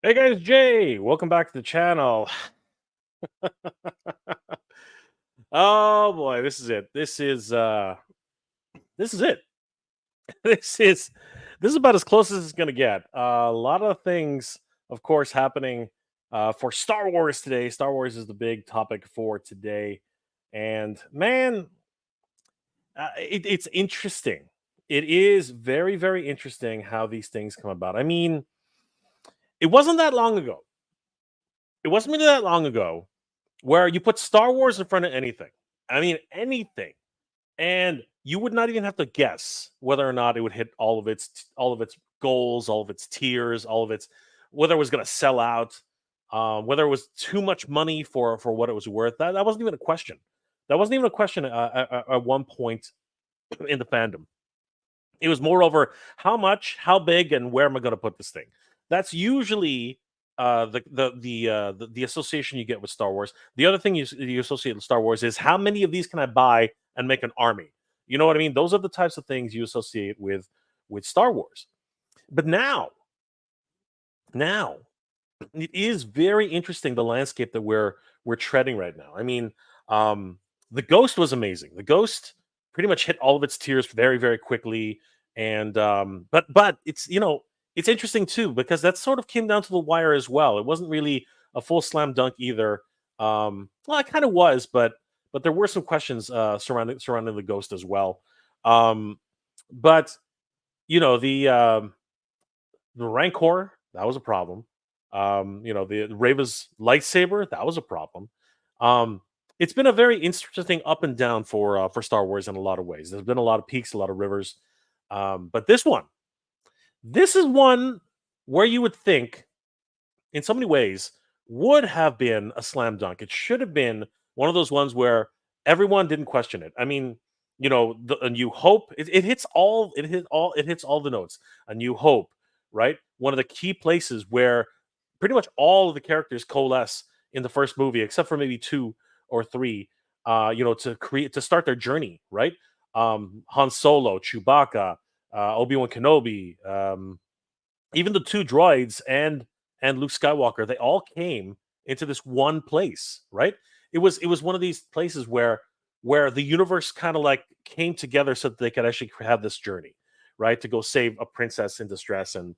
Hey guys, Jay, welcome back to the channel. Oh boy, this is it. This is it. This is about as close as it's gonna get. A lot of things, of course, happening for Star Wars today. Star Wars is the big topic for today, and man, it's interesting. It is very, very interesting how these things come about. I mean, it wasn't that long ago. It wasn't really that long ago where you put Star Wars in front of anything. I mean, anything, and you would not even have to guess whether or not it would hit all of its goals, all of its tiers, all of its whether it was going to sell out, whether it was too much money for what it was worth. That wasn't even a question. That wasn't even a question at one point in the fandom. It was moreover how much, how big, and where am I going to put this thing? That's usually the association you get with Star Wars. The other thing you associate with Star Wars is how many of these can I buy and make an army? You know what I mean? Those are the types of things you associate with Star Wars. But now it is very interesting the landscape that we're treading right now. I mean, the Ghost was amazing. The Ghost pretty much hit all of its tiers very, very quickly. And but it's interesting too because that sort of came down to the wire as well. It wasn't really a full slam dunk either. Well, it kind of was, but there were some questions surrounding the Ghost as well. But the Rancor, that was a problem. The Reva's lightsaber, that was a problem. It's been a very interesting up and down for Star Wars in a lot of ways. There's been a lot of peaks, a lot of rivers. But this is one where you would think, in so many ways, would have been a slam dunk. It should have been one of those ones where everyone didn't question it. I mean, A New Hope, it hits all the notes. A New Hope, right? One of the key places where pretty much all of the characters coalesce in the first movie, except for maybe two or three, to start their journey, right? Han Solo, Chewbacca, Obi-Wan Kenobi, even the two droids and Luke Skywalker, they all came into this one place, right? It was one of these places where the universe kind of like came together so that they could actually have this journey, right? To go save a princess in distress and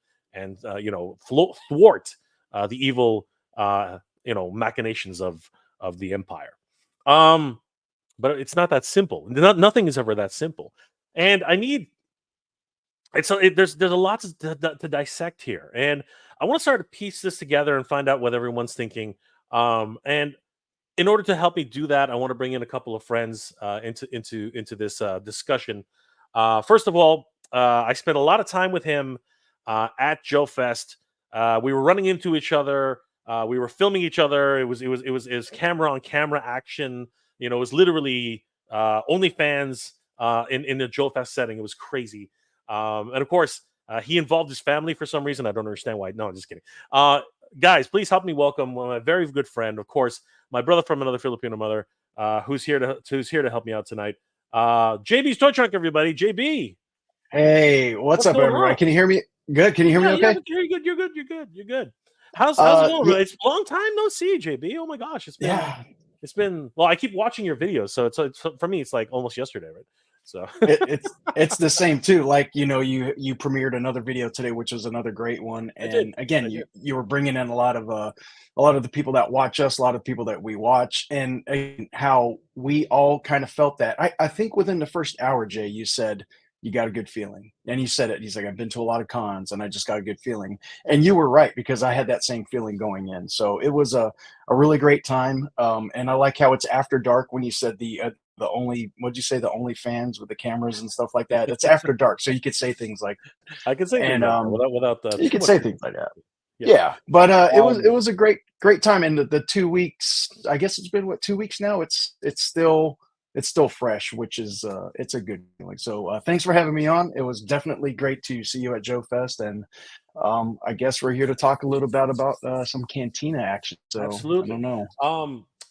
thwart the evil machinations of the Empire. But it's not that simple. Nothing is ever that simple, and there's a lot to dissect here, and I want to start to piece this together and find out what everyone's thinking. And in order to help me do that, I want to bring in a couple of friends into this discussion. First of all, I spent a lot of time with him at Joe Fest. We were running into each other. We were filming each other. It was camera on camera action. It was literally OnlyFans in the Joe Fest setting. It was crazy. And of course, he involved his family for some reason. I don't understand why. No, I'm just kidding. Guys, please help me welcome my very good friend, of course, my brother from another Filipino mother, who's here to help me out tonight. JB's Toy Trunk, everybody. JB. Hey, what's up, going everybody? on? Can you hear me? Good. Can you hear me okay? Yeah, you're good. You're good. You're good. You're good. How's it going? Yeah, It's a long time no see, JB. Oh my gosh, yeah. it's been well. I keep watching your videos, so it's for me. It's like almost yesterday, right? So It's the same too. Like you premiered another video today, which was another great one. I did. And again, I you did. you were bringing in a lot of the people that watch us, a lot of people that we watch, and how we all kind of felt that. I think within the first hour, Jay, you said you got a good feeling, and he said it. He's like, I've been to a lot of cons, and I just got a good feeling. And you were right because I had that same feeling going in. So it was a really great time. And I like how it's after dark when you said the only what'd you say, the only fans with the cameras and stuff like that. It's after dark, so you could say things like, I can say things and like that without you too could much. say things like that. Yeah. Yeah, but it Um, was a great time. And the 2 weeks, I guess it's been what, 2 weeks now. It's still fresh, which is it's a good feeling. So thanks for having me on. It was definitely great to see you at Joe Fest, and I guess we're here to talk a little bit about some cantina action. So I don't Absolutely. know.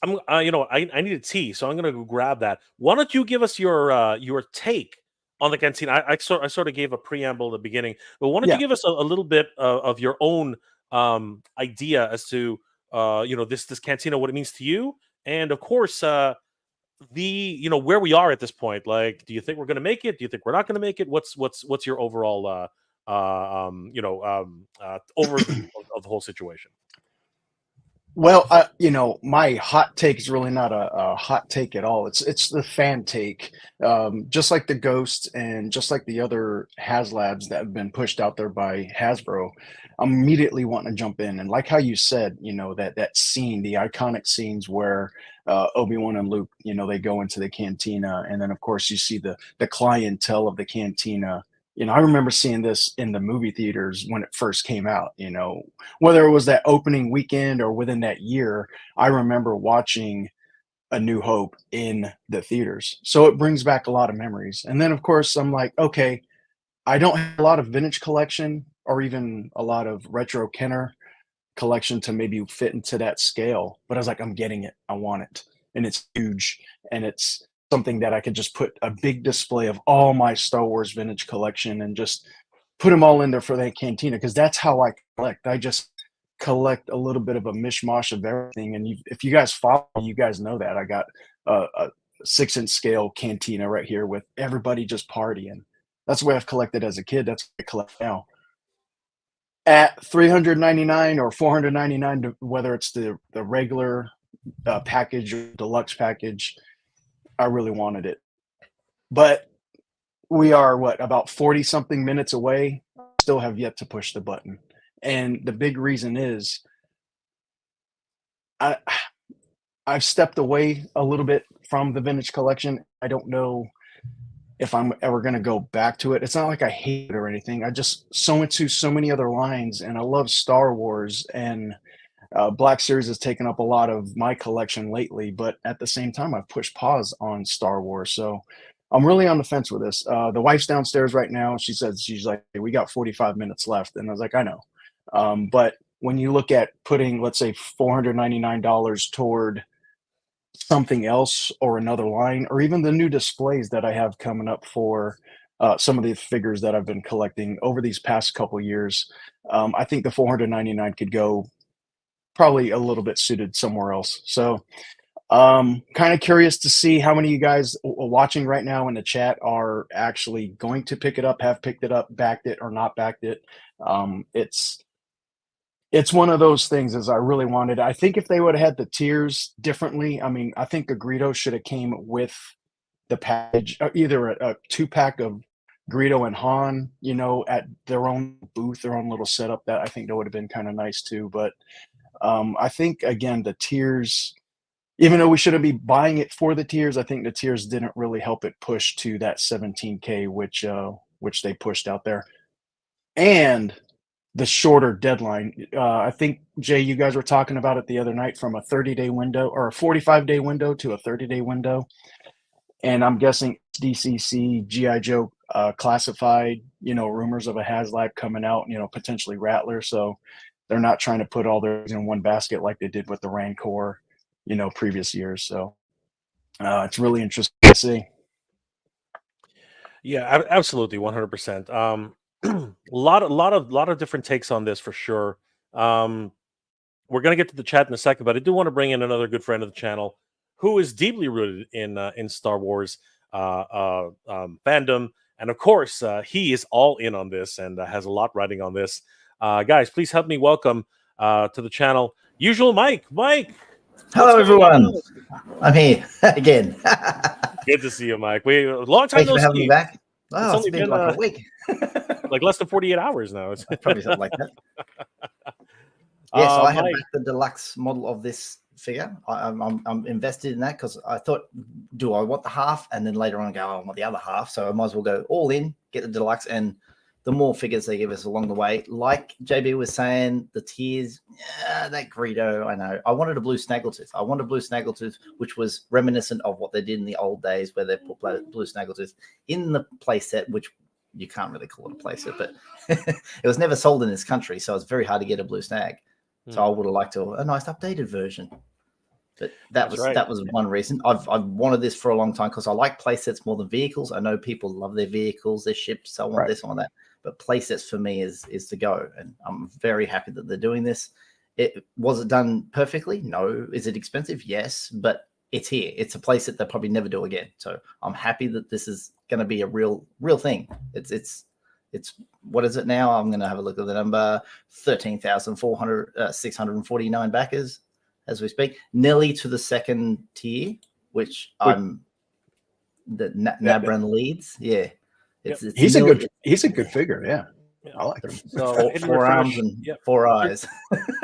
I need a tea, so I'm gonna go grab that. Why don't you give us your take on the cantina? I sort of gave a preamble at the beginning, but why don't you Yeah. give us a little bit of your own idea as to this cantina, what it means to you, and of course where we are at this point. Like, do you think we're going to make it? Do you think we're not going to make it? What's your overall overview of the whole situation? Well, my hot take is really not a hot take at all. It's the fan take. Just like the Ghost and just like the other Haslabs that have been pushed out there by Hasbro, I'm immediately wanting to jump in. And like how you said, that scene, the iconic scenes where Obi-Wan and Luke, they go into the cantina, and then of course you see the clientele of the cantina. I remember seeing this in the movie theaters when it first came out, whether it was that opening weekend or within that year. I remember watching A New Hope in the theaters. So it brings back a lot of memories. And then, of course, I'm like, okay, I don't have a lot of vintage collection or even a lot of retro Kenner collection to maybe fit into that scale. But I was like, I'm getting it. I want it. And it's huge. And it's something that I could just put a big display of all my Star Wars vintage collection and just put them all in there for that cantina, because that's how I collect. I just collect a little bit of a mishmash of everything. And if you guys follow me, you guys know that I got a 6-inch scale cantina right here with everybody just partying. That's the way I've collected as a kid. That's what I collect now. At $399 or $499, whether it's the regular package or deluxe package, I really wanted it. But we are about 40 something minutes away. Still have yet to push the button. And the big reason is I've stepped away a little bit from the vintage collection. I don't know if I'm ever going to go back to it. It's not like I hate it or anything. I just so into so many other lines, and I love Star Wars, and Black Series has taken up a lot of my collection lately, but at the same time, I've pushed pause on Star Wars. So I'm really on the fence with this. The wife's downstairs right now. She's like, hey, we got 45 minutes left. And I was like, I know. But when you look at putting, let's say, $499 toward something else or another line, or even the new displays that I have coming up for some of the figures that I've been collecting over these past couple years, I think the $499 could go probably a little bit suited somewhere else. So kind of curious to see how many of you guys watching right now in the chat are actually going to pick it up, have picked it up, backed it, or not backed it. It's one of those things, as I really wanted. I think if they would have had the tiers differently, I mean, I think the Greedo should have came with the package, either a 2-pack of Greedo and Han, at their own booth, their own little setup. That I think that would have been kind of nice too. But I think, again, the tiers, even though we shouldn't be buying it for the tiers, I think the tiers didn't really help it push to that 17K, which they pushed out there. And the shorter deadline. I think, Jay, you guys were talking about it the other night, from a 30-day window or a 45-day window to a 30-day window. And I'm guessing SDCC, G.I. Joe classified, rumors of a Haslab coming out, potentially Rattler. So they're not trying to put all their eggs in one basket like they did with the Rancor, previous years. So it's really interesting to see. Yeah, absolutely, 100%. A lot of different takes on this for sure. We're gonna get to the chat in a second, but I do want to bring in another good friend of the channel who is deeply rooted in Star Wars fandom, and of course, he is all in on this and has a lot writing on this. Guys, please help me welcome to the channel Usual Mike. Mike, hello everyone. I'm here again. Good to see you, Mike. Long time Thank you for having me back. Oh, it's been like a week. Like less than 48 hours now. It's probably something like that. Yes, I have backed the deluxe model of this figure. I'm invested in that because I thought, do I want the half? And then later on, I go, I want the other half. So I might as well go all in, get the deluxe, and the more figures they give us along the way, like JB was saying, the tiers, that Greedo, I know. I wanted a blue Snaggletooth. I wanted a blue Snaggletooth, which was reminiscent of what they did in the old days, where they put blue Snaggletooth in the playset, which you can't really call it a playset, but it was never sold in this country, so it's very hard to get a blue Snag. So I would have liked a nice updated version. But that was one reason. I've wanted this for a long time because I like playsets more than vehicles. I know people love their vehicles, their ships, I want this, I want that. but playsets for me is to go, and I'm very happy that they're doing this. Was it done perfectly? No. Is it expensive? Yes, but it's here. It's a playset they'll probably never do again. So I'm happy that this is going to be a real thing. It's what is it now? I'm going to have a look at the number. 13,649 backers as we speak, nearly to the second tier, which I'm the Nabran leads. Yeah, he's a good figure. Yeah. I like him. So four arms and 4 eyes.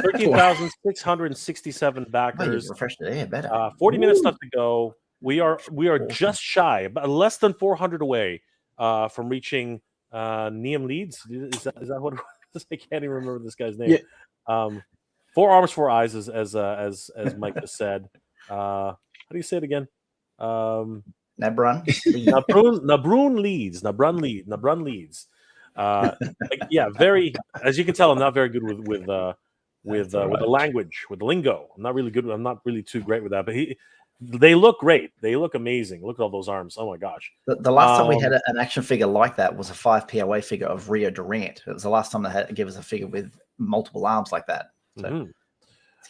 13,667 backers. Refreshed it. Yeah, better. 40 minutes left to go. We are just shy, but less than 400 away from reaching Neum Leeds. Is that what it was? I can't even remember this guy's name. Yeah. 4 arms, 4 eyes, as Mike just said. How do you say it again? Nabran Leeds. Yeah, very. As you can tell, I'm not very good with the language, with the lingo. I'm not really good. I'm not really too great with that. But they look great. They look amazing. Look at all those arms. Oh my gosh. The last time we had an action figure like that was a 5 POA figure of Rio Durant. It was the last time they had to give us a figure with multiple arms like that. So to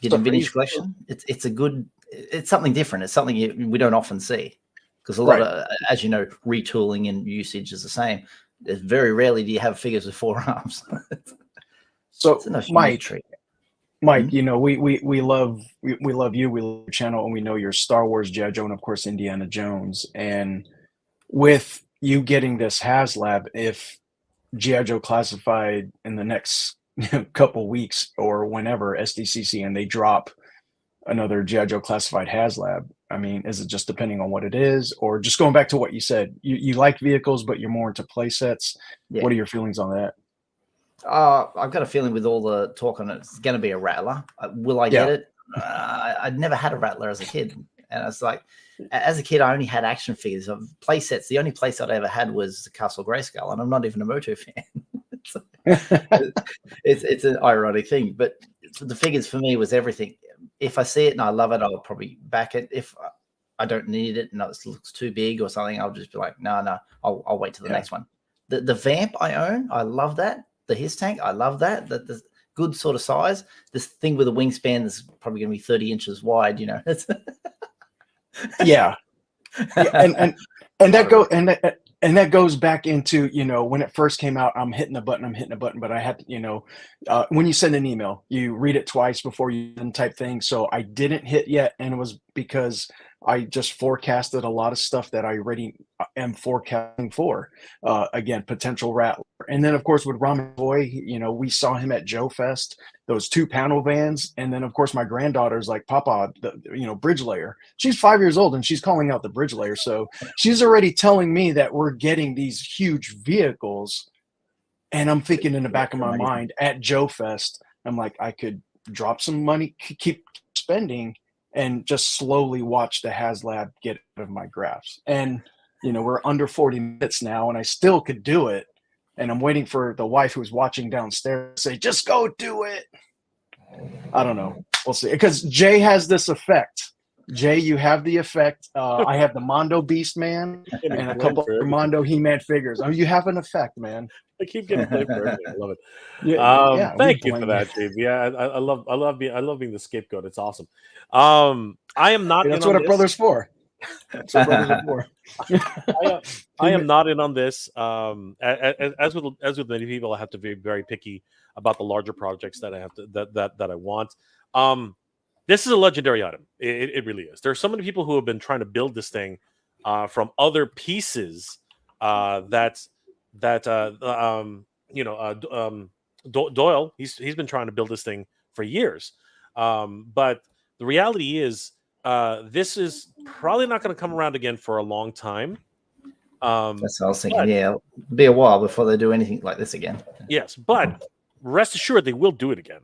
get a vintage collection, it's a good. It's something different. It's something we don't often see, because a lot of, as you know, retooling and usage is the same. Very rarely do you have figures with 4 arms. So Mike, you know, we love you, we love your channel, and we know you're Star Wars, G.I. Joe, and of course Indiana Jones. And with you getting this Haslab, if G.I. Joe classified in the next couple weeks or whenever SDCC and they drop another G.I. Joe classified Haslab, I mean, is it just depending on what it is, or just going back to what you said, you like vehicles, but you're more into play sets? Yeah. What are your feelings on that? I've got a feeling with all the talk on it, it's going to be a Rattler. Will I get it? I'd never had a Rattler as a kid. And it's like, as a kid, I only had action figures of play sets. The only play set I ever had was Castle Grayskull, and I'm not even a Moto fan. It's an ironic thing, but the figures for me was everything. If I see it and I love it, I'll probably back it. If I don't need it and it looks too big or something, I'll just be like, no, I'll wait till the next one. The Vamp I own, I love that. The His Tank, I love that. The good sort of size. This thing with a wingspan that's probably going to be 30 inches wide, you know. Yeah. And that goes back into, you know, when it first came out, I'm hitting a button, but I had to, you know, when you send an email, you read it twice before you type thing. So I didn't hit yet, and it was because I just forecasted a lot of stuff that I already am forecasting for. Again, potential Rattler. And then, of course, with Ramen Boy, you know, we saw him at Joe Fest, those 2 panel vans. And then, of course, my granddaughter's like, Papa, bridge layer. She's 5 years old, and she's calling out the bridge layer. So she's already telling me that we're getting these huge vehicles. And I'm thinking in the back of my mind at Joe Fest, I'm like, I could drop some money, keep spending, and just slowly watch the Haslab get out of my grasp. And, you know, we're under 40 minutes now, and I still could do it. And I'm waiting for the wife who's watching downstairs to say, just go do it. I don't know. We'll see. Because Jay has this effect. Jay, you have the effect. I have the Mondo Beast Man and a couple of Mondo He-Man figures. Oh, you have an effect, man. I keep getting played for everything. I love it. Thank you for that, JB. Yeah, I love being the scapegoat. It's awesome. I am not. That's what a brother's for. That's what brothers are for. I am not in on this. As with many people, I have to be very picky about the larger projects that I have to that I want. This is a legendary item. It really is. There are so many people who have been trying to build this thing from other pieces. Doyle. He's been trying to build this thing for years. But the reality is, this is probably not going to come around again for a long time. That's what I was thinking. It'll be a while before they do anything like this again. Yes, but rest assured they will do it again.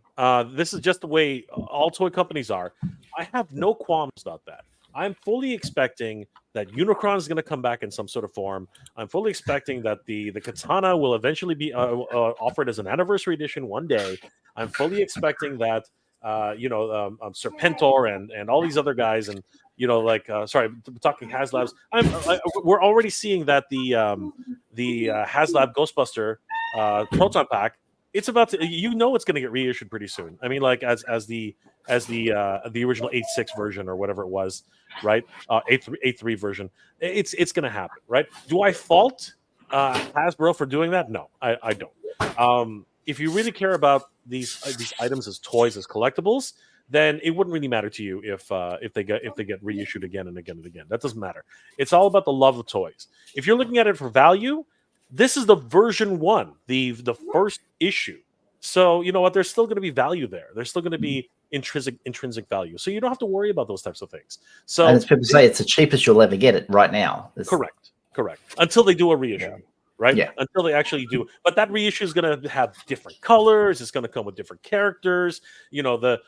This is just the way all toy companies are. I have no qualms about that. I'm fully expecting that Unicron is going to come back in some sort of form. I'm fully expecting that the Katana will eventually be offered as an anniversary edition one day. I'm fully expecting that Serpentor and all these other guys, and talking Haslabs. We're already seeing that the Haslab Ghostbuster Proton Pack, it's about to, it's going to get reissued pretty soon. I mean, like as the original 8.6 version or whatever it was, right? 8.3 version. It's going to happen, right? Do I fault Hasbro for doing that? No, I don't. If you really care about these items as toys, as collectibles, then it wouldn't really matter to you if they get reissued again and again and again. That doesn't matter. It's all about the love of toys. If you're looking at it for value, this is the version 1, the first issue. So you know what? There's still going to be value there. There's still going to be intrinsic value. So you don't have to worry about those types of things. So and as people say, it's the cheapest you'll ever get it right now. Correct. Until they do a reissue. Yeah. Right? Yeah. Until they actually do. But that reissue is going to have different colors. It's going to come with different characters. You know, the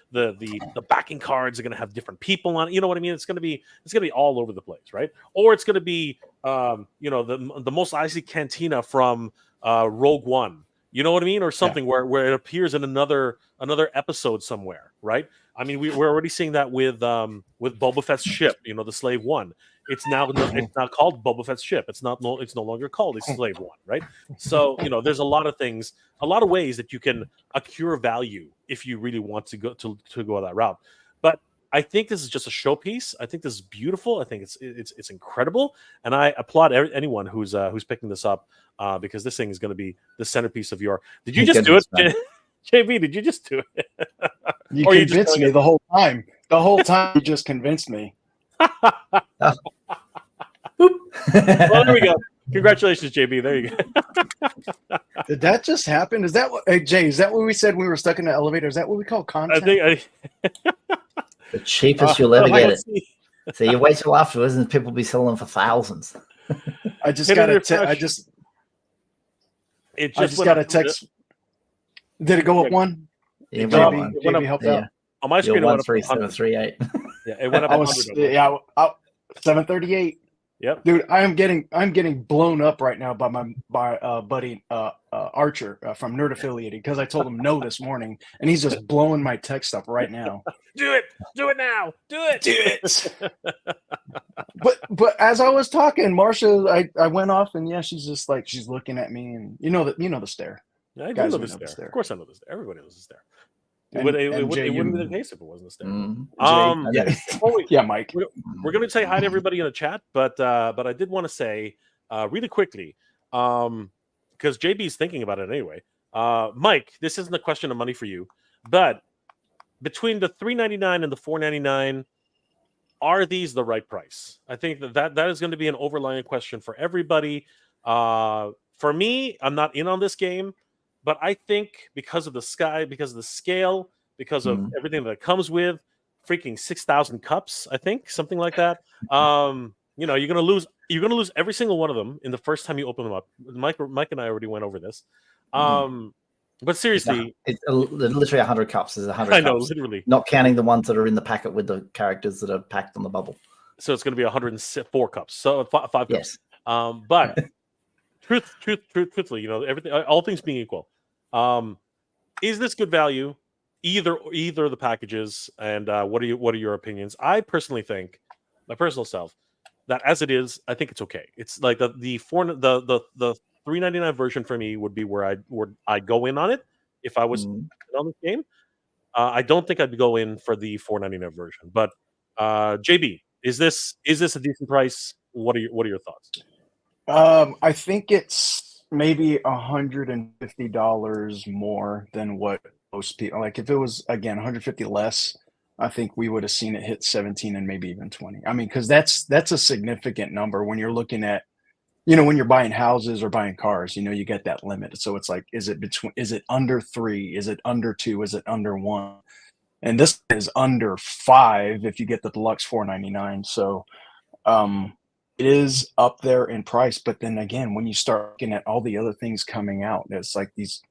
backing cards are going to have different people on it. You know what I mean? It's going to be all over the place, right? Or it's going to be the Mos Eisley Cantina from Rogue One. You know what I mean? Or something where it appears in another episode somewhere, right? I mean, we're already seeing that with Boba Fett's ship, you know, the Slave One. It's now called Boba Fett's ship. It's no longer called a Slave One, right? So, you know, there's a lot of things, a lot of ways that you can accrue value if you really want to go that route. But I think this is just a showpiece. I think this is beautiful. I think it's incredible, and I applaud anyone who's picking this up because this thing is going to be the centerpiece of your. Did you just do it, JB? Did you just do it? You convinced me the whole time. The whole time you just convinced me. Well, there we go. Congratulations, JB. There you go. Did that just happen? Is that what? Hey, Jay, is that what we said when we were stuck in the elevator? Is that what we call content? I think the cheapest you'll ever get it. So you wait till afterwards, and people will be selling them for thousands. I just got a I just got a text. Did it go up one? Yeah, JB helped out. On my screen, it went up 13738. Yeah, it went up. 738. Yep, dude, I'm getting blown up right now by my buddy Archer from Nerd Affiliated because I told him no this morning, and he's just blowing my text up right now. Do it now, do it. But as I was talking, Marsha, I went off, and she's just like she's looking at me, and you know the stare. Yeah, I know the stare. Of course, I know the stare. Everybody knows the stare. It wouldn't be the case if it wasn't a stare. Mike. We're going to say hi to everybody in the chat, but I did want to say really quickly because JB's thinking about it anyway. Mike, this isn't a question of money for you, but between the $3.99 and the $4.99, are these the right price? I think that is going to be an overlying question for everybody. For me, I'm not in on this game. But I think because of the scale, because of everything that it comes with, freaking 6,000 cups, I think, something like that. You're gonna lose every single one of them in the first time you open them up. Mike and I already went over this. But seriously, it's literally 100 cups. There's 100 cups. I know, literally. Not counting the ones that are in the packet with the characters that are packed on the bubble. So it's going to be 104 cups. So 5 cups. Yes. But truthfully, everything, all things being equal, is this good value? Either of the packages, and what are your opinions? I personally think, my personal self, that as it is, I think it's okay. It's like the $3.99 version for me would be where I'd go in on it if I was on this game. I don't think I'd go in for the $4.99 version. But JB, is this a decent price? What are your thoughts? I think it's maybe $150 more than what most people like. If it was again $150 less, I think we would have seen it hit 17 and maybe even 20. I mean, because that's a significant number when you're looking at, when you're buying houses or buying cars. You get that limit. So it's like, is it under 3? Is it under 2? Is it under 1? And this is under 5 if you get the deluxe $4.99. So it is up there in price. But then again, when you start looking at all the other things coming out, it's like these.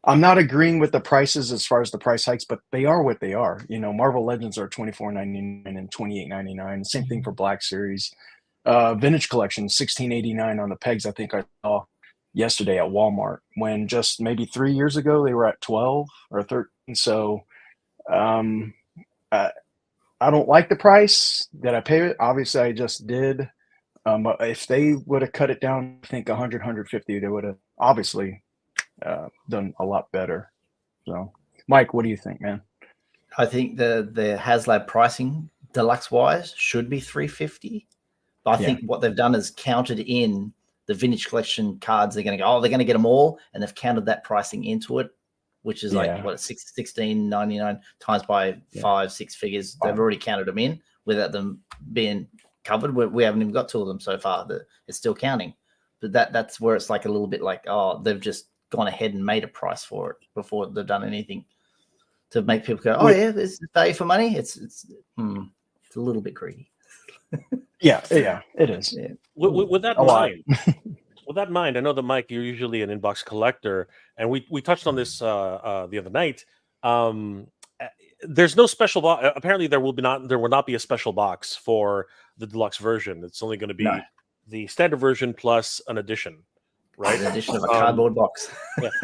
I'm not agreeing with the prices as far as the price hikes, but they are what they are. Marvel Legends are $24.99 and $28.99. Same thing for Black Series. Vintage Collection, $16.89 on the pegs. I think I saw yesterday at Walmart, when just maybe 3 years ago they were at 12 or 13. So I don't like the price that I pay it. Obviously, I just did. But if they would have cut it down, I think 100, 150, they would have obviously done a lot better. So, Mike, what do you think, man? I think the Haslab pricing deluxe wise should be $350. But I think what they've done is counted in the vintage collection cards. They're going to go, they're going to get them all, and they've counted that pricing into it, which is like what, $16.99 times by 5-6 figures. They've already counted them in without them being covered. We haven't even got 2 of them so far. It's still counting, but that's where it's like a little bit like, they've just gone ahead and made a price for it before they've done anything to make people go, there's value for money. It's a little bit greedy. Yeah, it is. Yeah. With that in mind, with that in mind, I know that Mike, you're usually an inbox collector, and we touched on this the other night. There's no special box. Apparently, there will not be a special box for the deluxe version. It's only going to be the standard version plus an edition, right? An edition of a cardboard box.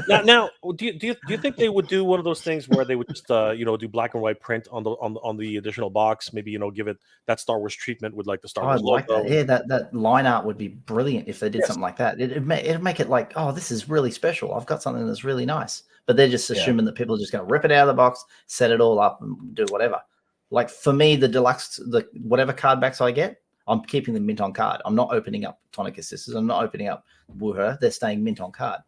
Yeah. Now, do you think they would do one of those things where they would just do black and white print on the additional box? Maybe give it that Star Wars treatment with like the Star Wars like logo. That. Yeah, that line art would be brilliant if they did something like that. It'd make it like, this is really special. I've got something that's really nice. But they're just assuming that people are just going to rip it out of the box, set it all up, and do whatever. Like for me, the deluxe, whatever card backs I get, I'm keeping them mint on card. I'm not opening up Tonica Sisters. I'm not opening up Wuher. They're staying mint on card.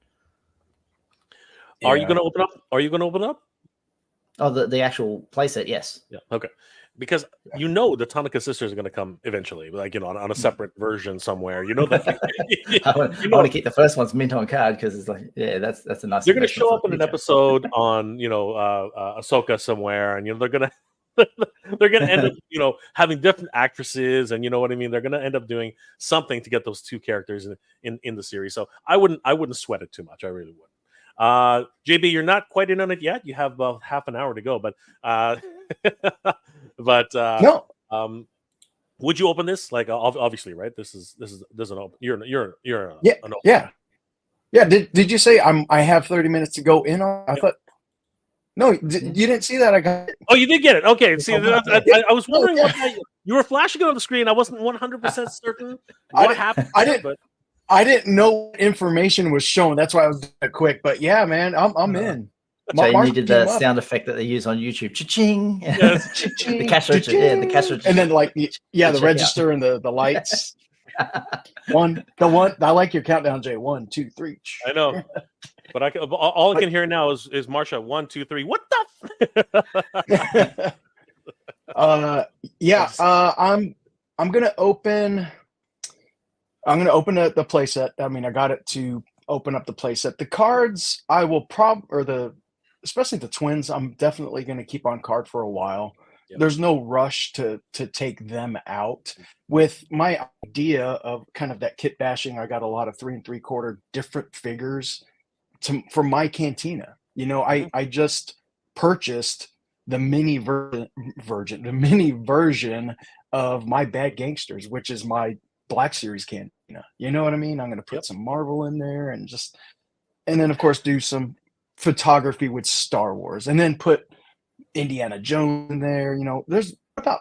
Are you going to open up? Are you going to open up? Oh, the actual playset, yes. Yeah. Okay. Because the Tonica Sisters are going to come eventually, like on a separate version somewhere. You know that. I want to keep the first one's mint on card because it's like, that's a nice. They're going to show up in an episode on Ahsoka somewhere, and they're going to. They're going to end up, having different actresses, and you know what I mean. They're going to end up doing something to get those 2 characters in the series. So I wouldn't sweat it too much. I really wouldn't. JB, you're not quite in on it yet. You have about half an hour to go, but no. Would you open this? Like obviously, right? This is an open. You're an open. Yeah. Did you say I have 30 minutes to go in on? I thought. No, you didn't see that. I got it. Oh, you did get it. Okay. See, I was wondering what you were flashing it on the screen. I wasn't 100% certain what happened. I didn't know what information was shown. That's why I was doing it quick. But yeah, man, I'm in. So you needed the sound effect that they use on YouTube. Cha-ching. Yes. Cha-ching. The cash register. The cash register. And then the register and the lights. I like your countdown, Jay. 1, 2, 3. I know. But all I can hear now is Marsha 1, 2, 3. What the? I'm gonna open. I'm gonna open the playset. I mean, I got it to open up the playset. The cards, I will especially the twins. I'm definitely gonna keep on card for a while. Yep. There's no rush to take them out. With my idea of kind of that kit bashing, I got a lot of 3 3/4 different figures. For my cantina, I just purchased the mini version of my Bad Gangsters, which is my Black Series cantina. You know what I mean? I'm going to put some Marvel in there and then of course do some photography with Star Wars, and then put Indiana Jones in there. There's about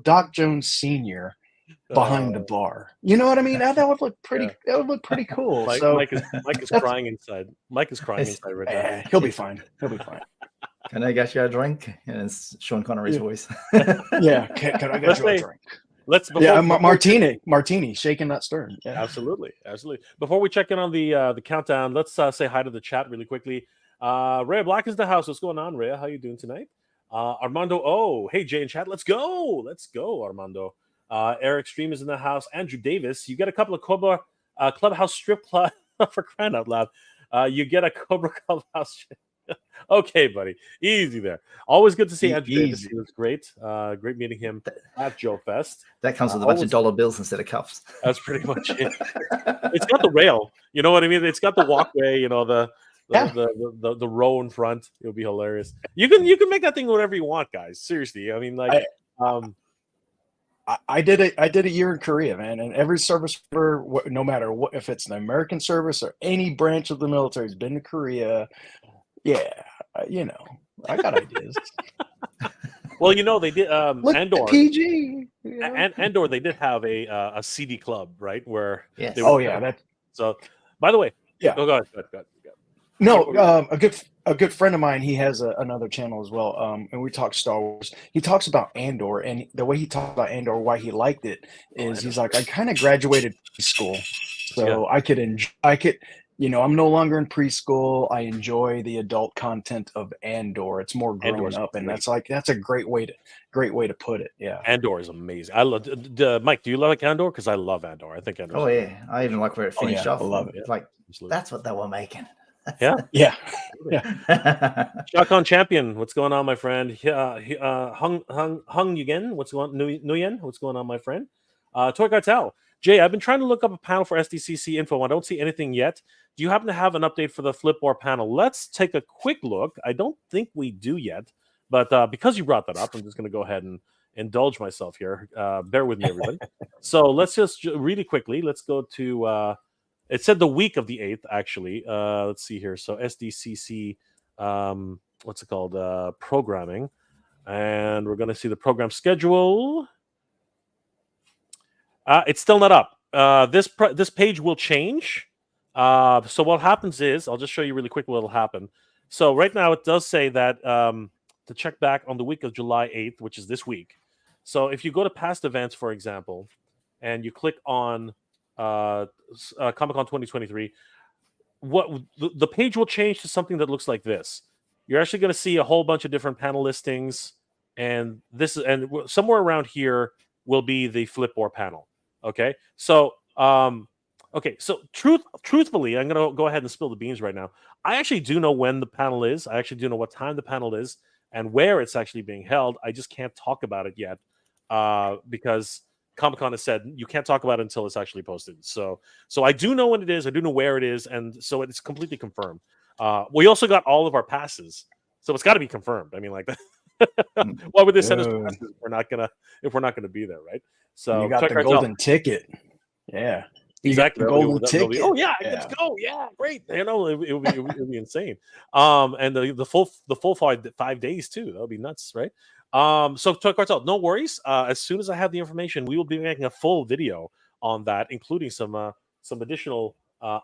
Doc Jones Sr. behind the bar. You know what I mean? That would look pretty. That would look pretty cool. Mike is crying inside. Mike is crying inside right now. He'll be fine. Can I get you a drink? And it's Sean Connery's voice. Yeah. Can I get you a drink? Martini, shaking that stirring. Yeah. Absolutely. Before we check in on the countdown, let's say hi to the chat really quickly. Rhea Black is the house. What's going on, Rhea? How you doing tonight? Armando. Hey, Jay in chat. Let's go, Armando. Eric Stream is in the house. Andrew Davis, you get a couple of Cobra Clubhouse strip club for crying out loud. You get a Cobra Clubhouse. Okay, buddy, easy there. Always good to see Andrew Davis. He was great. Great meeting him at Joe Fest. That comes with a bunch of dollar bills instead of cups. That's pretty much it. It's got the rail. You know what I mean? It's got the walkway. The row in front. It'll be hilarious. You can make that thing whatever you want, guys. Seriously, I mean, I did it. I did a year in Korea, man, and every service no matter what, if it's an American service or any branch of the military, has been to Korea. Yeah, I got ideas. Well, they did Andor PG Andor. They did have a CD club, right? Where yes. That. So, by the way, yeah. Go ahead. No, a good friend of mine. He has another channel as well, and we talk Star Wars. He talks about Andor, and the way he talks about Andor, why he liked it is he's like, I kind of graduated preschool, so I could enjoy. I'm no longer in preschool. I enjoy the adult content of Andor. It's more grown Andor's up, and great. that's a great way to put it. Yeah, Andor is amazing. I love Mike. Do you like Andor? Because I love Andor. I think Andor. Oh yeah, I even like where it finished off. I love it. Like Absolutely. that's what they were making. Yeah. Yeah. Shotgun Champion, what's going on, my friend? Hung Yugen, what's going on? Nguyen, what's going on, my friend? Toy Cartel, Jay, I've been trying to look up a panel for SDCC info. I don't see anything yet. Do you happen to have an update for the Flipboard panel? Let's take a quick look. I don't think we do yet, but because you brought that up, I'm just going to go ahead and indulge myself here. Bear with me, everybody. So let's just really quickly. Let's go to. It said the week of the 8th, actually. Let's see here. So SDCC, what's it called? Programming. And we're going to see the program schedule. It's still not up. This page will change. So what happens is, I'll just show you really quick what will happen. So right now it does say that to check back on the week of July 8th, which is this week. So if you go to past events, for example, and you click on Comic-Con 2023, the page will change to something that looks like this. You're actually going to see a whole bunch of different panel listings, and somewhere around here will be the Flipboard panel. Okay, so truthfully, I'm going to go ahead and spill the beans right now. I actually do know when the panel is. I actually do know what time the panel is and where it's actually being held. I just can't talk about it yet because Comic-Con has said you can't talk about it until it's actually posted. So I do know when it is. I do know where it is, and so it's completely confirmed. We also got all of our passes, so it's got to be confirmed. I mean, like, why would they send us passes if we're not gonna be there, right? So you got the golden ticket. Yeah, exactly. The golden ticket. Oh yeah, let's go. Yeah, great. It would be insane. And the full 5 days too. That would be nuts, right? So Toy Cartel, no worries. As soon as I have the information, we will be making a full video on that, including some additional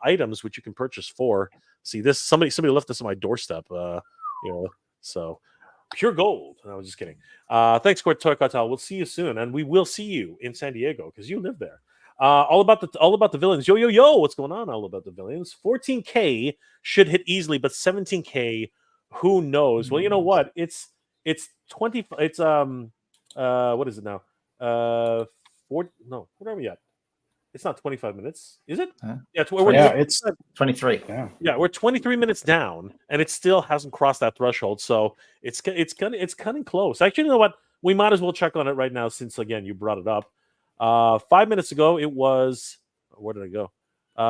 items which you can purchase for. See this? Somebody left this on my doorstep. So pure gold. No, I was just kidding. Thanks, Toy Cartel. We'll see you soon, and we will see you in San Diego because you live there. All about the villains. Yo, what's going on? All about the villains. 14K should hit easily, but 17K, who knows? Well, you know what? It's 20. It's what is it now? No, what are we at? It's not 25 minutes, is it? Yeah, it's 23. Yeah, we're 23 minutes down, and it still hasn't crossed that threshold. So it's cutting close. Actually, you know what? We might as well check on it right now, since again you brought it up. 5 minutes ago, it was. Where did I go?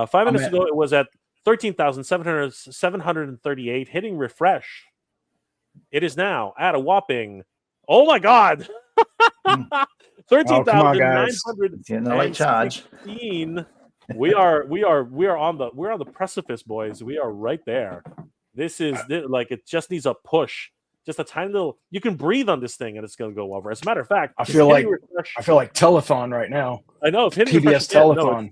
5 minutes ago, it was at 13,738. Hitting refresh. It is now at a whopping. Oh my God! 13,916. We are on the precipice, boys. We are right there. This is like, it just needs a push, just a tiny little. You can breathe on this thing, and it's going to go over. As a matter of fact, I feel like telethon right now. I know, if hitting PBS telethon.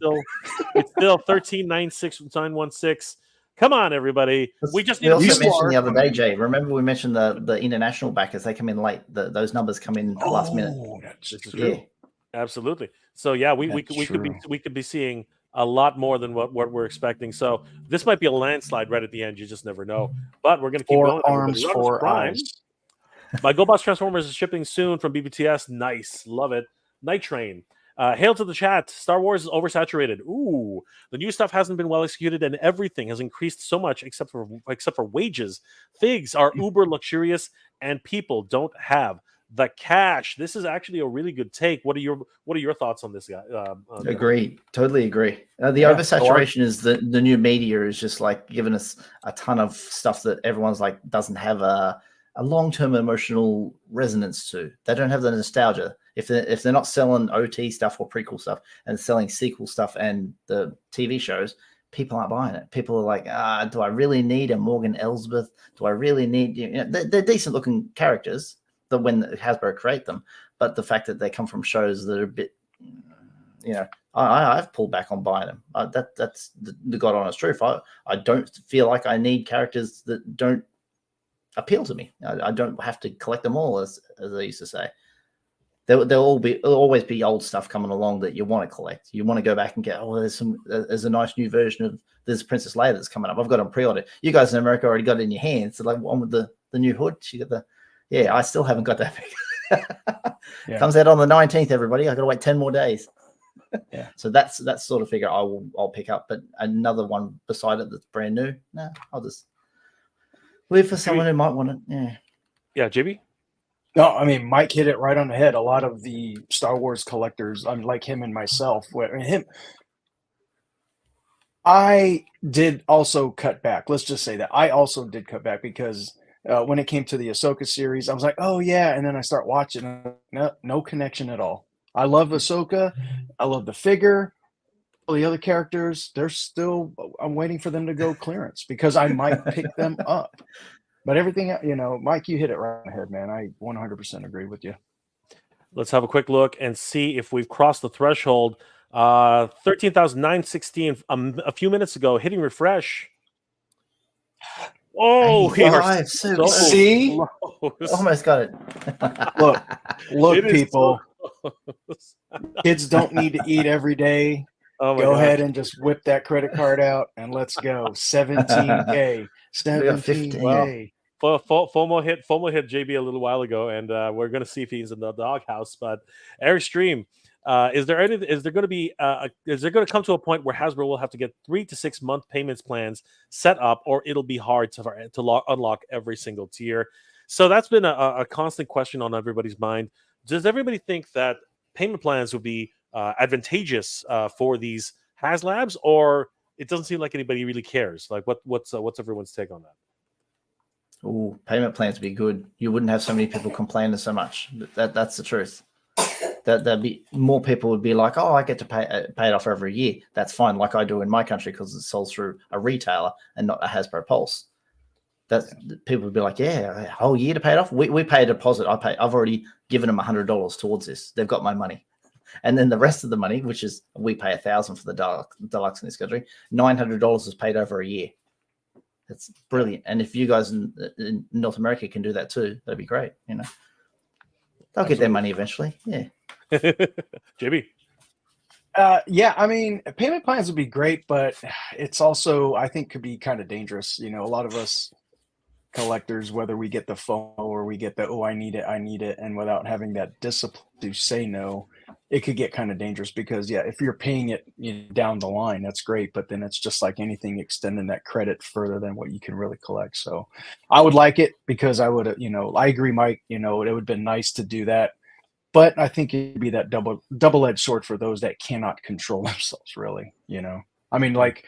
It's still 13,916. Come on, everybody. We just need. We also mentioned the other day, Jay. Remember we mentioned the international backers? They come in late. Those numbers come in last minute. This is true. Yeah. Absolutely. So yeah, we could be seeing a lot more than what we're expecting. So this might be a landslide right at the end. You just never know. But we're going to keep going. 4 arms, 4 eyes. My GoBoss Transformers is shipping soon from BBTS. Nice, love it. Night Train. Hail to the chat. Star Wars is oversaturated. Ooh, the new stuff hasn't been well executed, and everything has increased so much except for wages. Figs are uber luxurious, and people don't have the cash. This is actually a really good take. What are your thoughts on this, guy? Agree. Totally agree. The oversaturation is the new media is just like giving us a ton of stuff that everyone's like doesn't have a long-term emotional resonance to. They don't have the nostalgia. If they're not selling OT stuff or prequel stuff and selling sequel stuff and the TV shows, people aren't buying it. People are like, do I really need a Morgan Elsbeth? Do I really need? They're decent-looking characters when Hasbro create them, but the fact that they come from shows that are a bit I've pulled back on buying them. That's the God honest truth. I don't feel like I need characters that don't appeal to me. I don't have to collect them all, as I used to say. There'll always be old stuff coming along that you want to collect. You want to go back and get, there's a nice new version of this Princess Leia that's coming up. I've got it on pre-order. You guys in America already got it in your hands. So like one with the new hood. She got I still haven't got that figure. Comes out on the 19th, everybody. I got to wait 10 more days. Yeah. So that's sort of figure I'll pick up. But another one beside it that's brand new, no, I'll just leave for someone who might want it. Yeah. Yeah, JB? No, I mean, Mike hit it right on the head. A lot of the Star Wars collectors, like him and myself, I did also cut back. Let's just say that. I also did cut back because when it came to the Ahsoka series, I was like, oh, yeah. And then I start watching. No connection at all. I love Ahsoka. I love the figure. All the other characters, I'm waiting for them to go clearance because I might pick them up. But everything, Mike, you hit it right on the head, man. I 100% agree with you. Let's have a quick look and see if we've crossed the threshold. 13,916 a few minutes ago, hitting refresh. Oh, we are so see? close. Almost got it. Look, people. Kids don't need to eat every day. Go ahead and just whip that credit card out and let's go. 17K. 17K. FOMO hit JB a little while ago, and we're going to see if he's in the doghouse. But Eric Stream, is there going to come to a point where Hasbro will have to get 3 to 6 month payments plans set up, or it'll be hard to unlock every single tier? So that's been a constant question on everybody's mind. Does everybody think that payment plans would be advantageous for these Haslabs, or it doesn't seem like anybody really cares? Like, what's everyone's take on that? Oh, payment plans would be good. You wouldn't have so many people complaining so much. That's the truth. That'd be more people would be like, oh, I get to pay it off every year. That's fine, like I do in my country because it's sold through a retailer and not a Hasbro Pulse. People would be like, yeah, a whole year to pay it off. We pay a deposit. I've already given them $100 towards this. They've got my money. And then the rest of the money, which is we pay $1,000 for the deluxe in this country, $900 is paid over a year. That's brilliant. And if you guys in North America can do that too, that'd be great. They'll get their money eventually. Yeah. JB. Yeah, I mean, payment plans would be great, but it's also, I think, could be kind of dangerous. A lot of us collectors, whether we get the FOMO or we get the, oh, I need it, and without having that discipline to say no, it could get kind of dangerous because, yeah, if you're paying it down the line, that's great, but then it's just like anything extending that credit further than what you can really collect. So I would like it because I would, I agree, Mike, it would have been nice to do that, but I think it'd be that double-edged sword for those that cannot control themselves, really, I mean, like,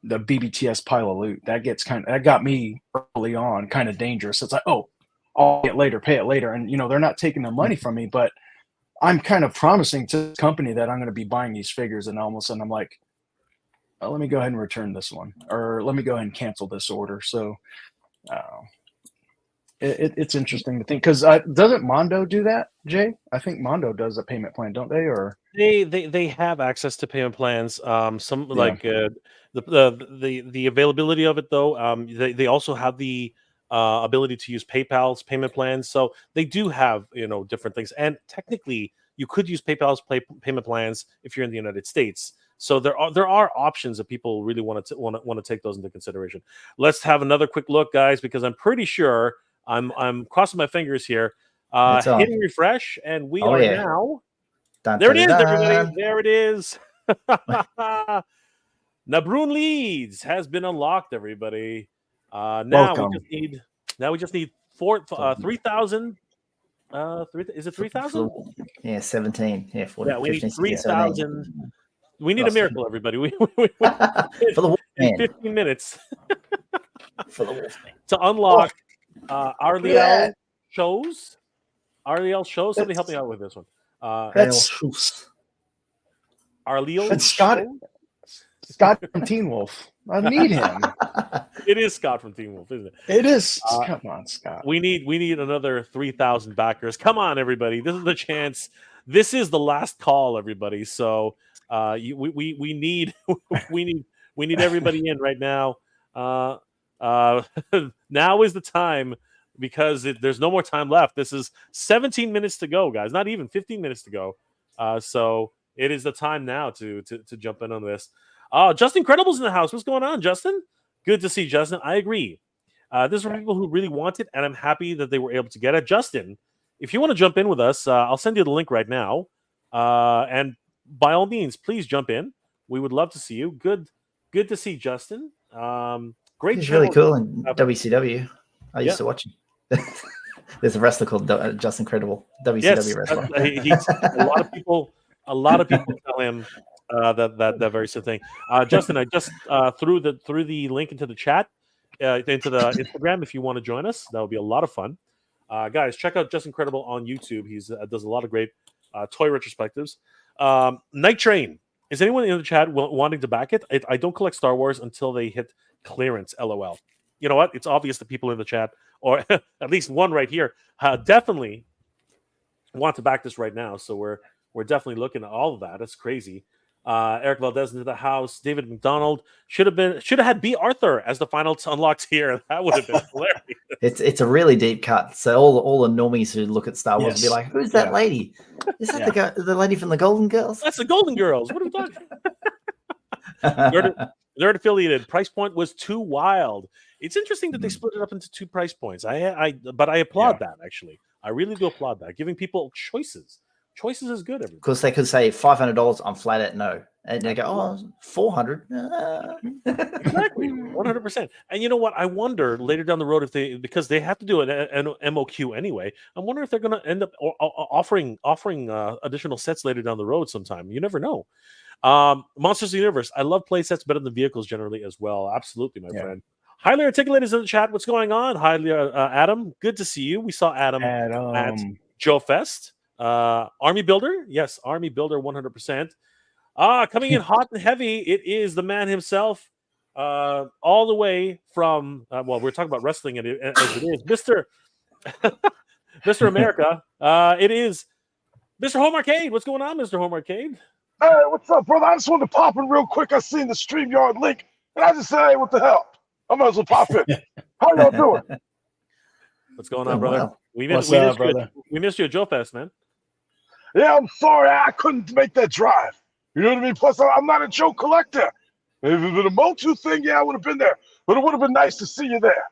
the BBTS pile of loot that got me early on kind of dangerous. It's like, oh, I'll pay it later. And, they're not taking the money from me, but I'm kind of promising to the company that I'm going to be buying these figures. And all of a sudden I'm like, oh, let me go ahead and return this one, or let me go ahead and cancel this order. So it's interesting to think, because doesn't Mondo do that, Jay? I think Mondo does a payment plan, don't they? Or they have access to payment plans. Like the availability of it, though. They also have the ability to use PayPal's payment plans. So they do have different things. And technically, you could use PayPal's payment plans if you're in the United States. So there are options that people really want to take those into consideration. Let's have another quick look, guys, because I'm pretty sure I'm crossing my fingers here. Hitting refresh, and we are now. There it is, everybody. There it is. Nabroon Leeds has been unlocked, everybody. Now we just need 3,000. Is it 3,000? Yeah, 17. Yeah, 40, we need 3,000. We need a miracle, everybody. For the in 15 minutes for the Wolfman to unlock Arliel shows. Arliel shows. Somebody help me out with this one. That's Arliel. That's Scott from Teen Wolf. I need him. It is Scott from Teen Wolf, isn't it? It is. Come on, Scott. We need another 3,000 backers. Come on, everybody. This is the chance. this is the last call, everybody. So we need we need everybody in right now. Now is the time, because there's no more time left. This is 17 minutes to go, guys. Not even 15 minutes to go. So it is the time now to jump in on this. Justin Credible's in the house. What's going on, Justin? Good to see Justin. I agree. This is for people who really want it, and I'm happy that they were able to get it. Justin, if you want to jump in with us, I'll send you the link right now. And by all means, please jump in. We would love to see you. Good to see Justin. Great. He's really cool in WCW. I used to watch him. There's a wrestler called Justin Credible, WCW wrestler. He's a lot of people tell him that very same thing. Justin, I just threw the link into the chat, into the Instagram. If you want to join us, that would be a lot of fun. Guys, check out Justin Credible on YouTube. He does a lot of great toy retrospectives. Night Train. Is anyone in the chat wanting to back it? I don't collect Star Wars until they hit clearance. LOL. You know what? It's obvious that people in the chat, or at least one right here, definitely want to back this right now. So we're definitely looking at all of that. It's crazy. Eric Valdez into the house. David McDonald should have had B. Arthur as the final unlocked here. That would have been hilarious. It's a really deep cut. So all the normies who look at Star Wars will be like, "Who's that lady? Is that the lady from the Golden Girls?" That's the Golden Girls. What are we talking? They're affiliated. Price point was too wild. It's interesting that they split it up into 2 price points. But I applaud that, actually. I really do applaud that. Giving people choices. Choices is good. Because they could say $500. I'm flat at no, and they go, $400. Exactly, 100%. And you know what? I wonder later down the road because they have to do an MOQ anyway. I wonder if they're going to end up offering additional sets later down the road sometime. You never know. Monsters of the Universe. I love play sets better than vehicles generally as well. Absolutely, my friend. Highly Articulated in the chat. What's going on? Highly Adam. Good to see you. We saw Adam. At Joe Fest. Army Builder. Yes, Army Builder 100%. Coming in hot and heavy. It is the man himself. All the way from we're talking about wrestling as it is. Mr. America. It is Mr. Home Arcade. What's going on, Mr. Home Arcade? Hey, what's up, brother? I just wanted to pop in real quick. I seen the StreamYard link, and I just said, hey, what the hell? I might as well pop in. How y'all doing? What's going on, brother? Well. We missed you at Joe Fest, man. Yeah, I'm sorry. I couldn't make that drive. You know what I mean? Plus, I'm not a Joe collector. If it was a Motu thing, I would have been there. But it would have been nice to see you there.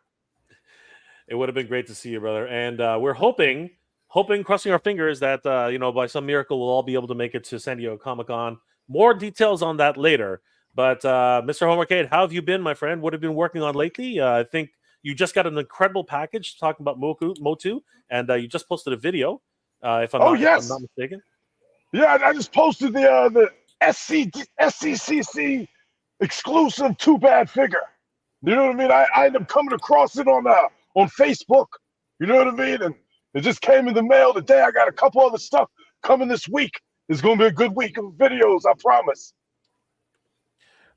It would have been great to see you, brother. And we're hoping, crossing our fingers that, by some miracle, we'll all be able to make it to San Diego Comic-Con. More details on that later. But Mr. Home Arcade, how have you been, my friend? What have you been working on lately? I think you just got an incredible package talking about Motu, and you just posted a video, if I'm not mistaken. Yeah, I just posted the SDCC exclusive 2-bad figure. You know what I mean? I ended up coming across it on Facebook. You know what I mean? And it just came in the mail today. I got a couple other stuff coming this week. It's going to be a good week of videos, I promise.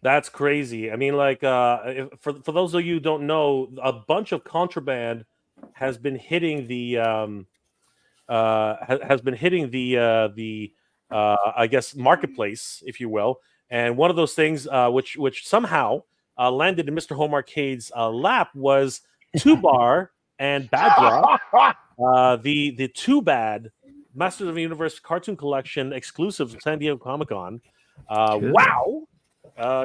That's crazy. I mean, like, for those of you who don't know, a bunch of contraband has been hitting the I guess marketplace, if you will. And one of those things, which somehow landed in Mr. Home Arcade's lap, was 2-Bar and Badra, the 2-Bad Masters of the Universe Cartoon Collection exclusive to San Diego Comic-Con. Wow.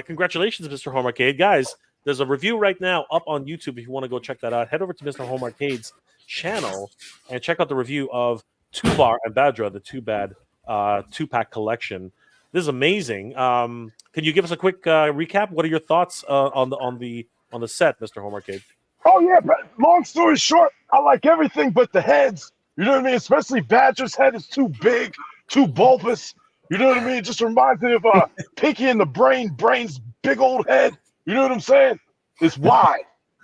Congratulations, Mr. Home Arcade. Guys, there's a review right now up on YouTube if you want to go check that out. Head over to Mr. Home Arcade's channel and check out the review of 2-Bar and Badra, the 2-Bad 2-pack collection. This is amazing. Can you give us a quick recap? What are your thoughts on the set, Mr. Home Arcade? Oh, yeah, but long story short, I like everything but the heads. You know what I mean? Especially Badger's head is too big, too bulbous. You know what I mean? It just reminds me of Pinky and the Brain's big old head. You know what I'm saying? It's wide,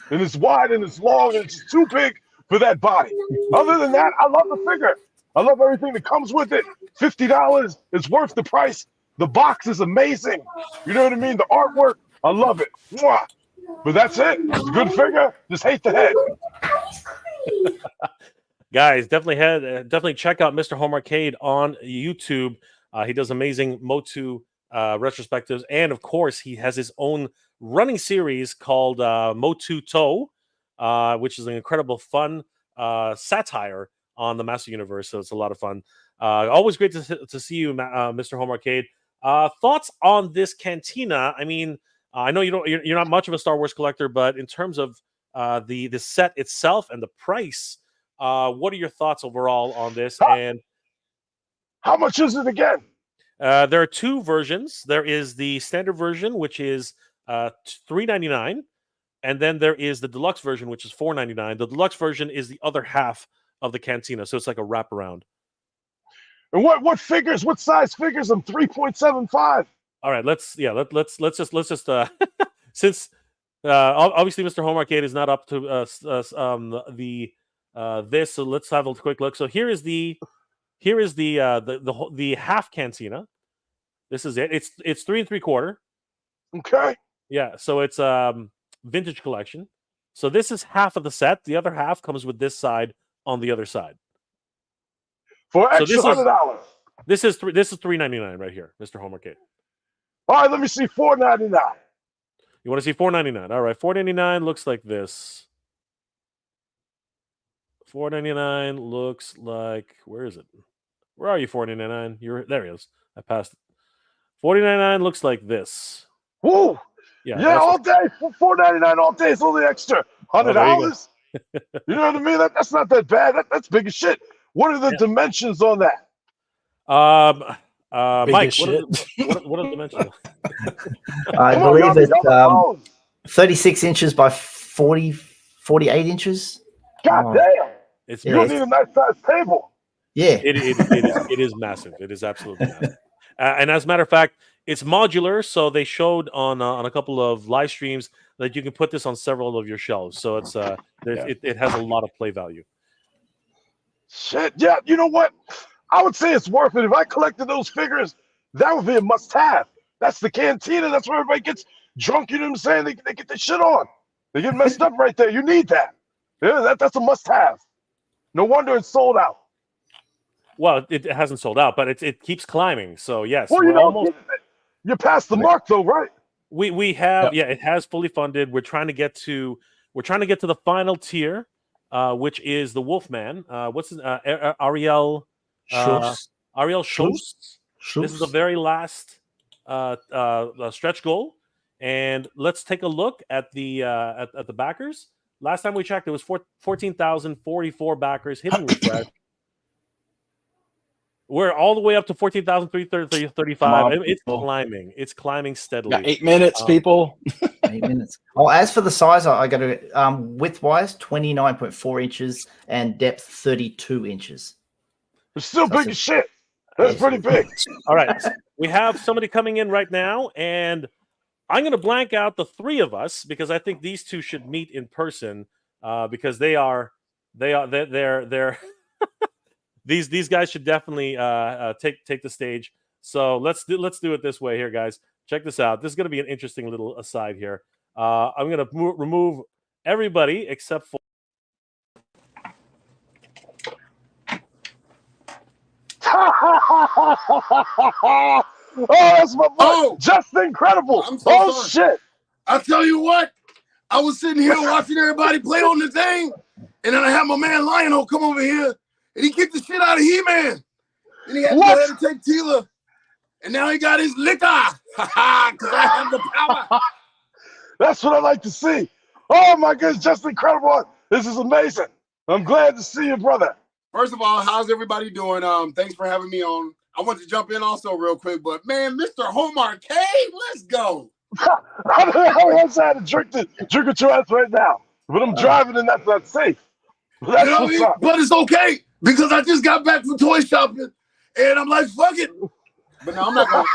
and it's long, and it's just too big for that body. Other than that, I love the figure. I love everything that comes with it. $50, it's worth the price. The box is amazing. You know what I mean? The artwork, I love it. Mwah. But that's it. It's a good figure. Just hate the head. Guys, definitely check out Mr. Home Arcade on YouTube. He does amazing Motu retrospectives, and of course, he has his own running series called Motu To, which is an incredible fun satire on the Master Universe. So it's a lot of fun. Always great to see you, Mr. Home Arcade. Thoughts on this Cantina? I mean, I know you're not much of a Star Wars collector, but in terms of the set itself and the price, what are your thoughts overall on this? And how much is it again? There are two versions. There is the standard version, which is $3.99, and then there is the deluxe version, which is $4.99. The deluxe version is the other half of the Cantina, so it's like a wraparound. And what figures? What size figures? I'm 3.75. All right, let's just since obviously Mr. Home Arcade is not up to this, so let's have a quick look. So here is the half Cantina. This is it. It's 3 3/4. Okay. Yeah, so it's vintage collection. So this is half of the set. The other half comes with this side on the other side. For extra $100. This is $3.99 right here, Mr. Home Arcade. All right, let me see $4.99. You want to see $4.99? All right, $4.99 looks like this. $4.99 looks like, where is it? Where are you, $4.99? You're there. He is. I passed it. $4.99 looks like this. Woo! Yeah, all day. $4.99 all day. It's only extra $100. You know what I mean? That's not that bad. That's big as shit. What are the dimensions on that? Mike, what are the dimensions? I believe it's 36 inches by 48 inches. God damn! You need a nice size table. Yeah, it is massive. It is absolutely massive. And as a matter of fact, it's modular. So they showed on a couple of live streams that you can put this on several of your shelves. So it's it has a lot of play value. Shit, yeah. You know what? I would say it's worth it. If I collected those figures, that would be a must-have. That's the Cantina. That's where everybody gets drunk. You know what I'm saying? They get their shit on. They get messed up right there. You need that. Yeah, that's a must-have. No wonder it's sold out. Well, it hasn't sold out, but it keeps climbing. So yes, well, you're past the mark though, right? We have it has fully funded. We're trying to get to the final tier, which is the Wolfman. What's his Ariel Schultz. This is the very last stretch goal, and let's take a look at the backers. Last time we checked, it was 14,044 backers. Hitting refresh. We're all the way up to 14,335. It's climbing. It's climbing steadily. Got 8 minutes, people. 8 minutes. Oh, as for the size, I got to width-wise 29.4 inches and depth 32 inches. It's still big as shit. That's pretty big. All right, we have somebody coming in right now, and I'm going to blank out the three of us because I think these two should meet in person because they're these guys should definitely take the stage. So let's do it this way here, guys. Check this out. This is going to be an interesting little aside here. I'm going to remove everybody except for. Oh, that's my boy. Oh, just incredible. So sorry. Shit. I tell you what, I was sitting here watching everybody play on the thing, and then I had my man Lionel come over here, and he kicked the shit out of He-Man. And he had to go ahead and take Tila. And now he got his liquor. Because I have the power. That's what I like to see. Oh, my goodness, just incredible. This is amazing. I'm glad to see you, brother. First of all, how's everybody doing? Thanks for having me on. I want to jump in also real quick, but man, Mr. Home Arcade, let's go. I had to drink with your ass right now, but I'm driving and that's not safe. That's you know what I mean? But it's okay because I just got back from toy shopping and I'm like, fuck it. But no, I'm not gonna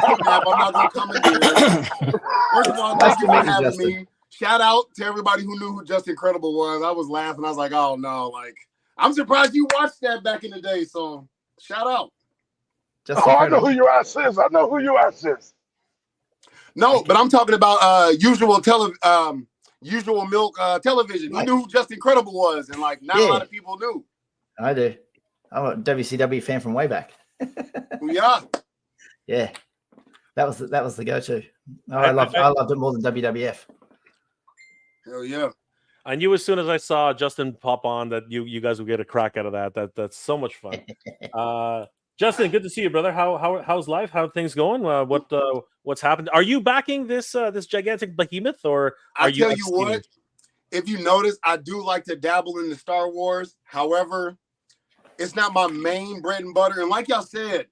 kidnap. I'm not gonna come in here. First of all, thank you for having me. Shout out to everybody who knew who Just Incredible was. I was laughing. I was like, oh no, like I'm surprised you watched that back in the day. So shout out. I know who your ass is. I know who your ass is. No, but I'm talking about usual milk television. He knew who Just Incredible was, and like not a lot of people knew. I do. I'm a WCW fan from way back. Yeah. Yeah, that was the go-to. Oh, I loved it more than WWF. Hell yeah. I knew as soon as I saw Justin pop on that you guys would get a crack out of that. That's so much fun. Justin, good to see you, brother. How's life? How are things going? What's happened? Are you backing this gigantic behemoth, or are I tell you abstaining? what, if you notice, I do like to dabble in the Star Wars. However, it's not my main bread and butter. And like y'all said,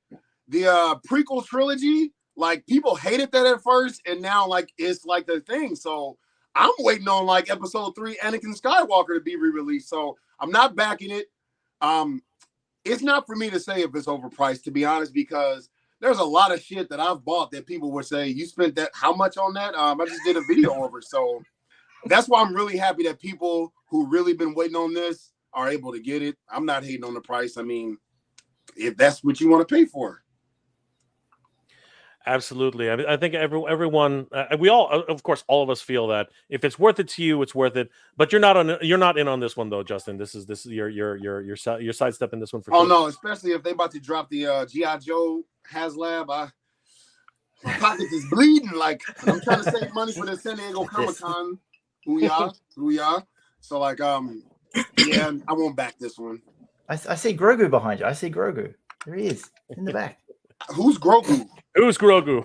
the prequel trilogy, like people hated that at first, and now like it's like the thing. So I'm waiting on like episode 3, Anakin Skywalker, to be re-released. So I'm not backing it. It's not for me to say if it's overpriced, to be honest, because there's a lot of shit that I've bought that people would say, you spent that how much on that? I just did a video over. So that's why I'm really happy that people who really been waiting on this are able to get it. I'm not hating on the price. I mean, if that's what you want to pay for. Absolutely. I think everyone, we all, of course, all of us feel that if it's worth it to you, it's worth it. But you're not in on this one though, Justin. This is you're sidestepping this one for. Oh sure. no, especially if they about to drop the G.I. Joe Haslab. My pockets is bleeding. Like I'm trying to save money for the San Diego Comic-Con. Booyah. So like yeah, I won't back this one. I see Grogu behind you. I see Grogu. There he is in the back. Who's Grogu? Who's Grogu?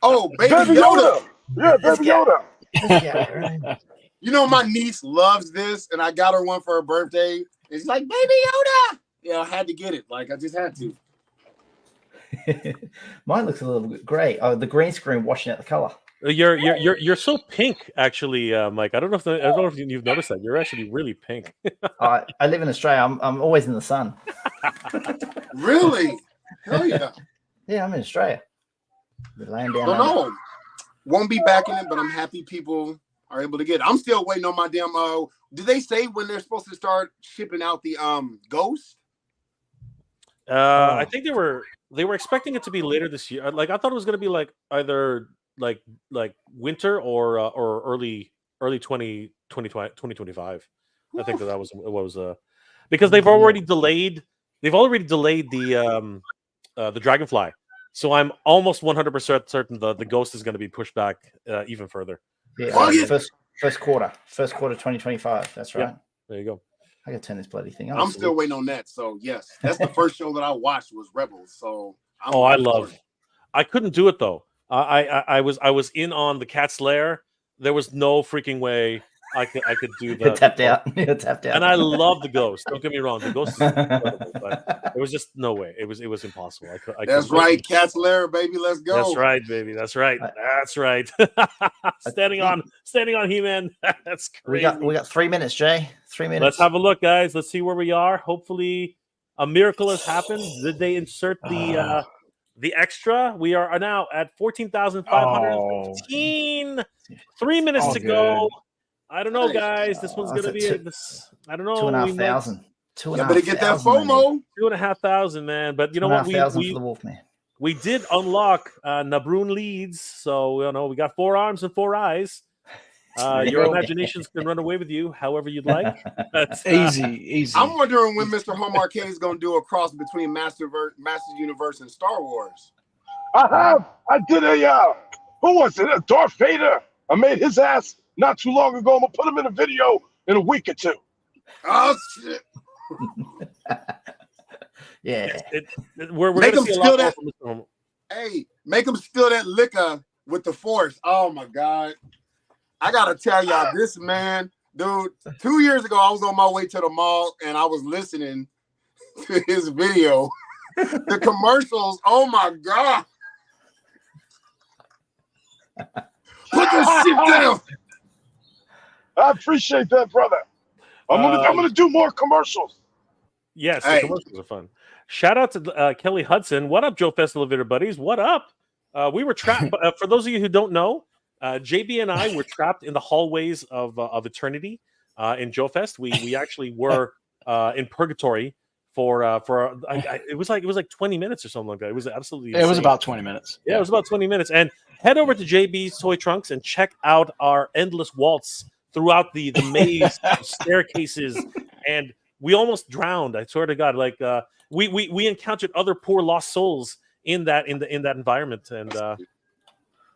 Oh, Baby Yoda. Yeah, Baby Yoda. Yeah, You know, my niece loves this, and I got her one for her birthday. And she's like, Baby Yoda. Yeah, I had to get it. Like, I just had to. Mine looks a little bit gray. Oh, the green screen washing out the color. You're so pink, actually, Mike. I don't know if you've noticed that. You're actually really pink. I live in Australia. I'm always in the sun. Really? Hell yeah. Yeah, I'm in Australia. We're laying down. Don't know. Won't be backing it, but I'm happy people are able to get it. I'm still waiting on my damn. Did they say when they're supposed to start shipping out the Ghost? I think they were expecting it to be later this year. Like I thought it was going to be like either like winter or early 2025. I think that was what was because they've already delayed the Dragonfly. So I'm almost 100% certain the Ghost is going to be pushed back even further. Yeah, first quarter 2025. That's right. Yeah, there you go. I gotta turn this bloody thing on. I'm still waiting on that. So yes, that's the first show that I watched was Rebels. So I couldn't do it though. I was in on the Cat's Lair. There was no freaking way I could do that. Tapped out. And I love the Ghost. Don't get me wrong, the Ghost is incredible, but there was just no way. It was impossible. That's right, Cat's Lair, baby. Let's go. That's right, baby. That's right. That's right. standing on He-Man. That's crazy. We got 3 minutes, Jay. 3 minutes. Let's have a look, guys. Let's see where we are. Hopefully, a miracle has happened. Did they insert the extra? We are now at 14,515. 3 minutes to go. I don't know, guys. This one's gonna be I don't know. 2,500. You better get that FOMO. 2,500, man. But you know what? We did unlock Nabroon leads, so we got 4 arms and 4 eyes. Your imaginations can run away with you however you'd like. Easy. I'm wondering when Mr. Hallmark is going to do a cross between Master Universe and Star Wars. I did who was it? Darth Vader. I made his ass not too long ago. I'm gonna put him in a video in a week or 2. Oh shit! Yeah, we're make gonna him see a lot steal that. more. Hey, make him steal that liquor with the Force. Oh my god! I gotta tell y'all, this man, dude. 2 years ago, I was on my way to the mall and I was listening to his video. The commercials. Oh my god! Put this shit down. I appreciate that, brother. I'm gonna do more commercials. Yes, the commercials are fun. Shout out to Kelly Hudson. What up, Joe Fest Elevator buddies? What up? We were trapped. For those of you who don't know, JB and I were trapped in the hallways of eternity in Joe Fest. We actually were in purgatory for it was like 20 minutes or something like that. It was absolutely insane. It was about 20 minutes. Yeah, it was about 20 minutes. And head over to JB's Toy Trunks and check out our endless waltz throughout the maze of staircases and we almost drowned. I swear to God, like we encountered other poor lost souls in that environment, and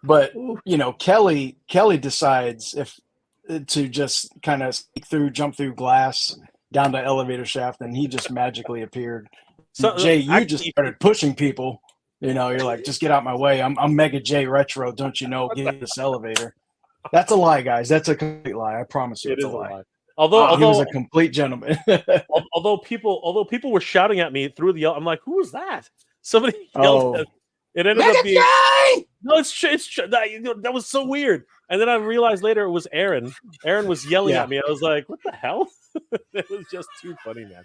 but you know, Kelly decides if to just kind of jump through glass down the elevator shaft, and he just magically appeared. So, Jay, you actually, just started pushing people. You know, you're like, just get out my way. I'm Mega J Retro. Don't you know? Get in this elevator. That's a lie, guys. That's a complete lie. I promise you, it it's is a lie. Although he was a complete gentleman. although people were shouting at me through the, I'm like, who was that? Somebody yelled. At, it ended up being no. That was so weird. And then I realized later it was Aaron. Aaron was yelling at me. I was like, what the hell? It was just too funny, man.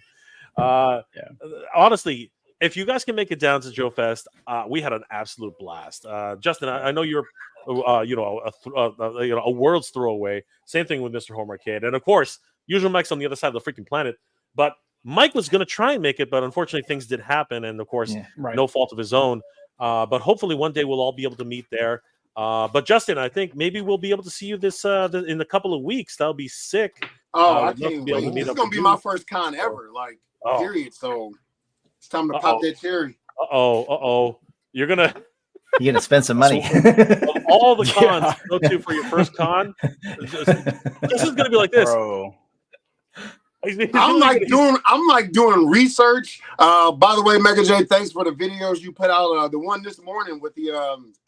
Honestly, if you guys can make it down to Joe Fest, we had an absolute blast. Justin, I know you're, a world's throw away. Same thing with Mr. Home Arcade, and of course, usual Mike's on the other side of the freaking planet. But Mike was going to try and make it, but unfortunately, things did happen, and of course, no fault of his own. But hopefully, one day we'll all be able to meet there. But Justin, I think maybe we'll be able to see you this in a couple of weeks. That'll be sick. Oh, I can't wait. This is gonna be my first con ever, like period. So it's time to pop that cherry. You're gonna spend some money. All the cons you go to for your first con. This is gonna be like this, bro. I'm like doing research. By the way, Mega J, thanks for the videos you put out. The one this morning with the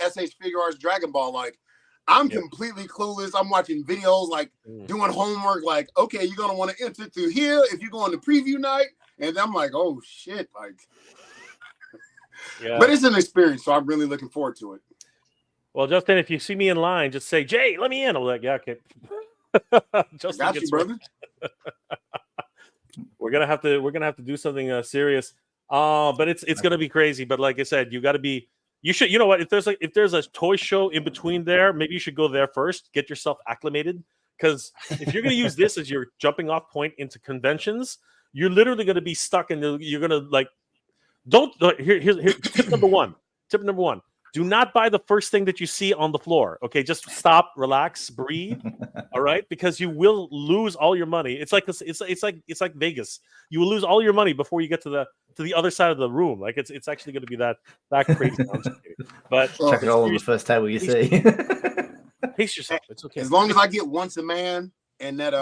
SH Figure Arts Dragon Ball. Like, I'm completely clueless. I'm watching videos, like doing homework. Like, okay, you're gonna want to enter through here if you go on the preview night. And I'm like, oh shit, like. But it's an experience, so I'm really looking forward to it. Well, Justin, if you see me in line, just say, Jay, let me in. I'm like, yeah, okay. Justin, got you, brother. We're gonna have to do something serious. But it's gonna be crazy. But like I said, you know what? If there's a toy show in between there, maybe you should go there first, get yourself acclimated. Because if you're gonna use this as your jumping off point into conventions, you're literally gonna be stuck and you're gonna like here's tip number one. Tip number one. Do not buy the first thing that you see on the floor. Okay, just stop, relax, breathe. All right, because you will lose all your money. It's like Vegas. You will lose all your money before you get to the other side of the room. Like it's actually going to be that crazy. But check it all on the first table you see. Pace yourself. It's okay. As long as I get Once a Man and that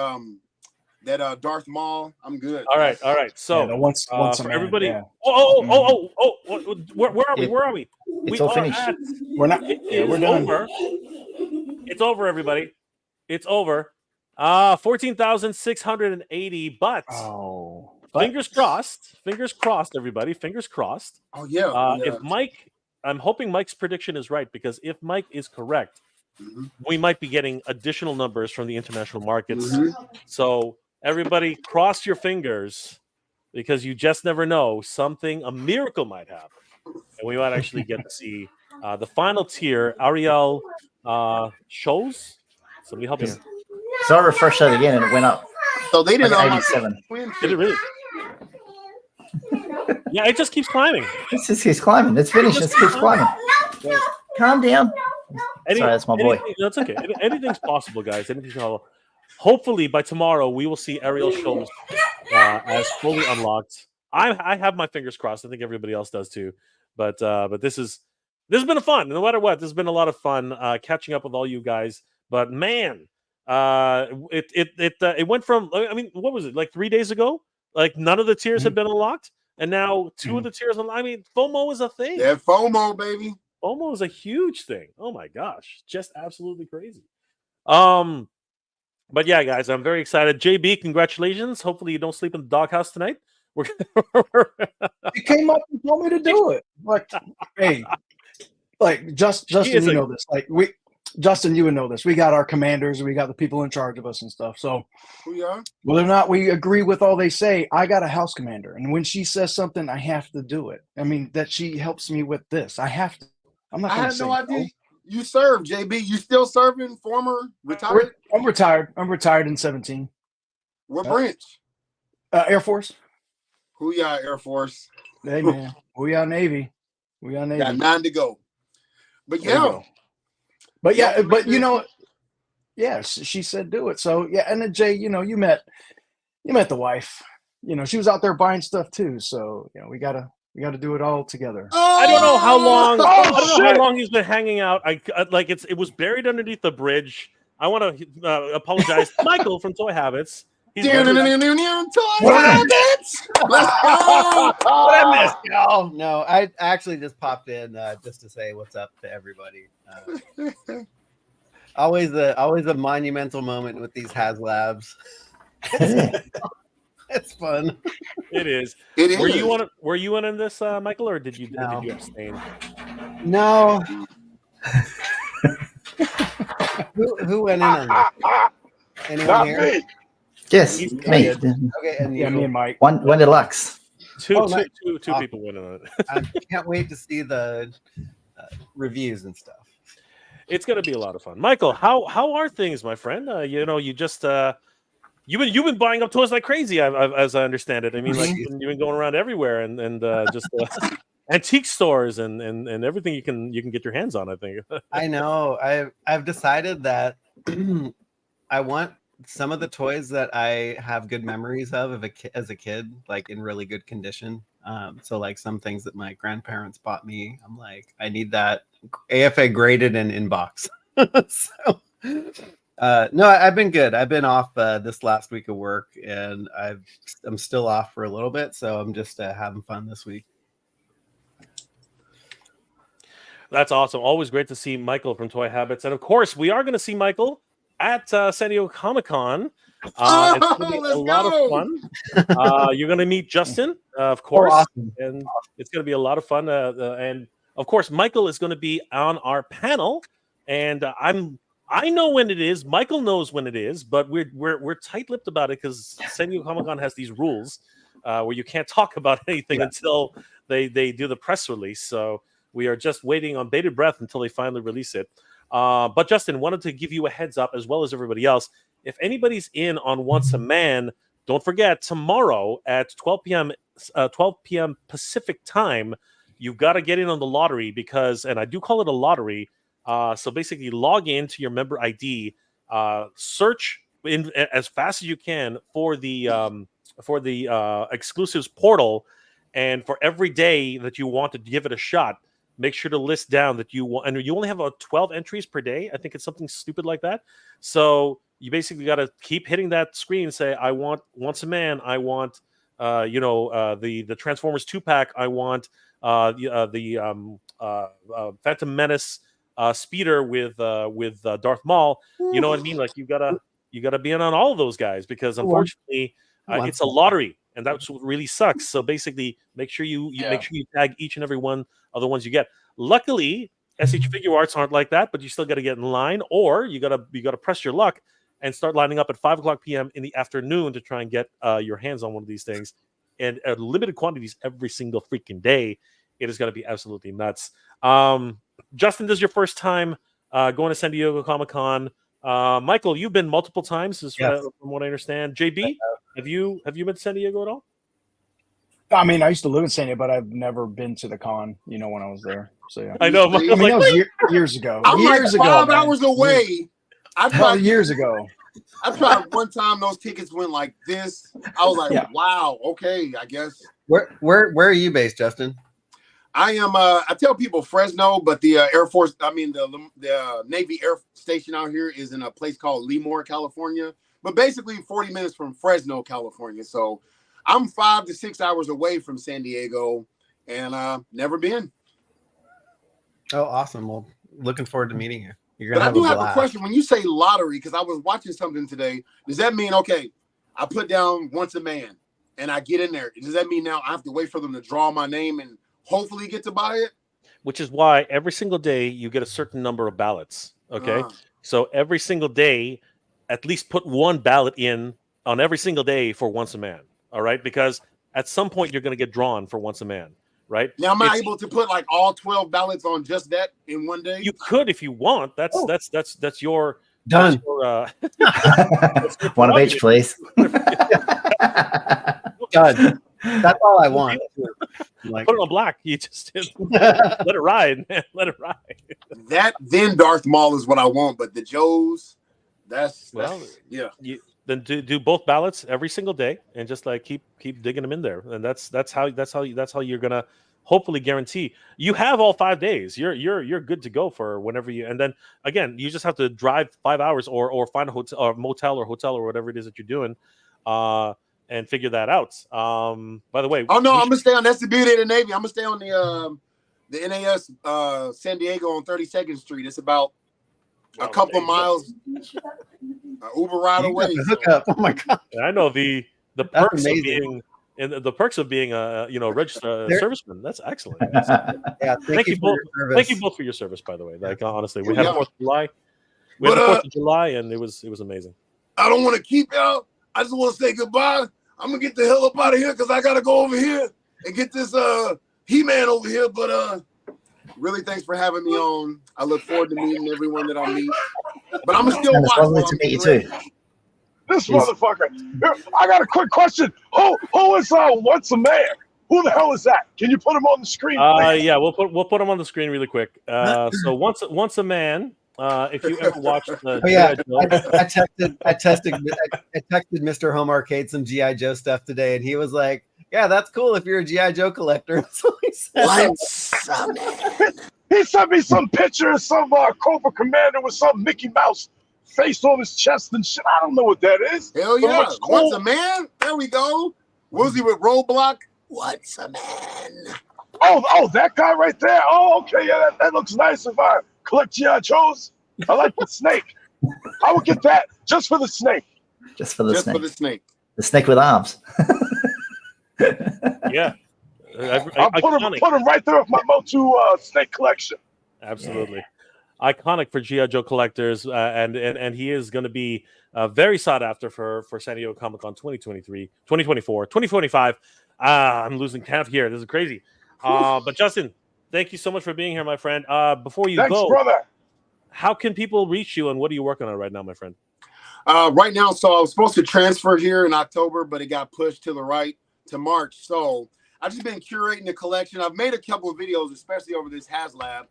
Darth Maul, I'm good. All right. So once a for man, everybody. yeah. Where are we? It's all finished. We're not. We're done. Over. It's over, everybody. It's over. 14,680. But fingers crossed. Fingers crossed, everybody. Fingers crossed. Oh yeah. If Mike, I'm hoping Mike's prediction is right, because if Mike is correct, we might be getting additional numbers from the international markets. So everybody, cross your fingers, because you just never know. A miracle might happen. And we might actually get to see the final tier, Ariel shows. Somebody help me. So I refreshed that again and it went up. So they didn't like 87. Did it really? Yeah, it just keeps climbing. It just keeps climbing. It's finished. It keeps climbing. Calm down. Sorry, that's my boy. That's okay. Anything's possible, guys. Anything's possible. Hopefully by tomorrow we will see Ariel shows as fully unlocked. I have my fingers crossed. I think everybody else does too. But this has been a fun. No matter what, this has been a lot of fun catching up with all you guys. But man, it went from, I mean, what was it, like 3 days ago? Like none of the tiers had been unlocked, and now two of the tiers unlocked. I mean, FOMO is a thing. Yeah, FOMO, baby. FOMO is a huge thing. Oh my gosh, just absolutely crazy. But yeah, guys, I'm very excited. JB, congratulations. Hopefully you don't sleep in the doghouse tonight. He came up and told me to do it. Like, hey, like Justin, you know this. Like Justin, you would know this. We got our commanders, we got the people in charge of us and stuff. So whether or not we agree with all they say, I got a house commander, and when she says something, I have to do it. I mean, that she helps me with this. I have to. I'm not. I had no idea. You served, JB. You still serving? Former retired? I'm retired. I'm retired in 17. What branch? Air Force. Who y'all Air Force? Hey man, we are Navy. We are Navy. Got 9 to go. But yeah. But yeah, but you know, yeah, she said do it. So yeah, and then Jay, you know, you met the wife. she was out there buying stuff too. So we gotta do it all together. I don't know how long. Oh, I don't know how shit! long he's been hanging out. It was buried underneath the bridge. I want to apologize to Michael from Toy Habits. He's Toy Habits. Let's go. What I missed, y'all? No, I actually just popped in just to say what's up to everybody. Always a monumental moment with these Haslabs. It's fun. It is. It is. Were you in this, Michael, or did you abstain? No. Who went in on this? Anyone Not here? me. Yes, He's me. Okay, and Yeah, me and Mike. One deluxe. Two nice. people went in it. I can't wait to see the reviews and stuff. It's going to be a lot of fun. Michael, how are things, my friend? You just you've been buying up toys like crazy, as I understand it. I mean, like you've been going around everywhere and just antique stores and everything you can get your hands on. I think. I know. I've decided that I want some of the toys that I have good memories of as a kid, like in really good condition. So like some things that my grandparents bought me, I'm like, I need that AFA graded and in box. So no, I've been good. I've been off this last week of work, and I'm still off for a little bit, so I'm just having fun this week. That's awesome. Always great to see Michael from Toy Habits, and of course, we are going to see Michael at San Diego Comic-Con. It's going to be a lot of fun. You're going to meet Justin, of course, awesome. And it's going to be a lot of fun. And of course, Michael is going to be on our panel, and I know when it is. Michael knows when it is, but we're tight-lipped about it because San Diego Comic-Con has these rules where you can't talk about anything until they do the press release. So we are just waiting on bated breath until they finally release it. But Justin, wanted to give you a heads up as well as everybody else. If anybody's in on Once a Man, don't forget tomorrow at 12 p.m. Pacific time, you've got to get in on the lottery because, and I do call it a lottery. So basically, log into your member ID, search in as fast as you can for the exclusives portal, and for every day that you want to give it a shot, make sure to list down that you want, and you only have 12 entries per day. I think it's something stupid like that. So you basically got to keep hitting that screen and say, I want Once a Man. I want, the Transformers 2-pack. I want the Phantom Menace speeder with Darth Maul. You know what I mean? Like you gotta be in on all of those guys because unfortunately it's a lottery, and that's what really sucks. So basically, make sure you tag each and every one of the ones you get. Luckily, SH Figure Arts aren't like that, but you still got to get in line, or you gotta press your luck and start lining up at 5:00 p.m. in the afternoon to try and get your hands on one of these things. And at limited quantities every single freaking day. It is going to be absolutely nuts. Justin, this is your first time going to San Diego Comic-Con. Michael, you've been multiple times, from what I understand. JB, have you been to San Diego at all? I mean, I used to live in San Diego, but I've never been to the con. When I was there. So yeah, I know. I mean, that was years ago. I'm years like 5 ago, hours away. I tried years ago. I tried one time. Those tickets went like this. I was like, wow, okay, I guess. Where are you based, Justin? I am. I tell people Fresno, but the Air Force. I mean, the Navy Air Station out here is in a place called Lemoore, California. But basically, 40 minutes from Fresno, California. So I'm 5 to 6 hours away from San Diego, and never been. Oh, awesome! Well, looking forward to meeting you. You're But gonna I do have blast. a question. When you say lottery, because I was watching something today, does that mean I put down Once a Man and I get in there? Does that mean now I have to wait for them to draw my name and hopefully get to buy it? Which is why every single day you get a certain number of ballots. Okay, so every single day, at least put one ballot in on every single day for Once a Man. All right, because at some point you're going to get drawn for Once a Man. Right now, am I able to put like all 12 ballots on just that in one day? You could if you want. That's your done. That's your one of each, please. Done. That's all I want. Like, put it on black. You just let it ride, man. Let it ride. That then Darth Maul is what I want, but the Joes, that's well, yeah. then do both ballots every single day, and just like keep digging them in there. And that's how you're gonna hopefully guarantee you have all 5 days. You're good to go for whenever you. And then again, you just have to drive 5 hours or find a hotel or motel or whatever it is that you're doing, and figure that out. By the way, oh no, I'm gonna stay on. That's the beauty of the Navy. I'm gonna stay on the NAS San Diego on 32nd Street. It's about a couple of miles, Uber ride away. Hookup. Oh my god! I know the perks of being the perks of being a registered serviceman. That's excellent. Yeah, thank you both. Thank you both for your service, by the way. Like honestly, we had the 4th of July. We had the 4th of July, and it was amazing. I don't want to keep y'all. I just want to say goodbye. I'm gonna get the hell up out of here because I gotta go over here and get this He-Man over here. But really, thanks for having me on. I look forward to meeting everyone that I meet. But I'm gonna still watch. Lovely to meet you too. This motherfucker. I got a quick question. Who is Once a Man? Who the hell is that? Can you put him on the screen? Yeah, we'll put him on the screen really quick. So once a man. If you ever watched the I texted Mr. Home Arcade some GI Joe stuff today, and he was like, "Yeah, that's cool if you're a GI Joe collector." So he said, He sent me some picture of some Cobra Commander with some Mickey Mouse face on his chest and shit. I don't know what that is. Hell But it yeah! looks cool. Once a man. There we go. Was he with Roadblock? Once a man. Oh, that guy right there. Oh, okay, yeah, that looks nice. If I collect GI Joes, I like the snake. I would get that just for the snake. Just for the Just snake. for the snake. The snake with arms. Yeah, I'll put him right there with my Motu snake collection. absolutely. Iconic for GI Joe collectors, and he is going to be very sought after for San Diego Comic-Con 2023, 2024, 2025. I'm losing count here. This is crazy. But Justin, thank you so much for being here, my friend. Before you Thanks, go, brother. how can people reach you, and what are you working on right now, my friend? Right now, so I was supposed to transfer here in October, but it got pushed to the right to March. So I've just been curating the collection. I've made a couple of videos, especially over this Haslab.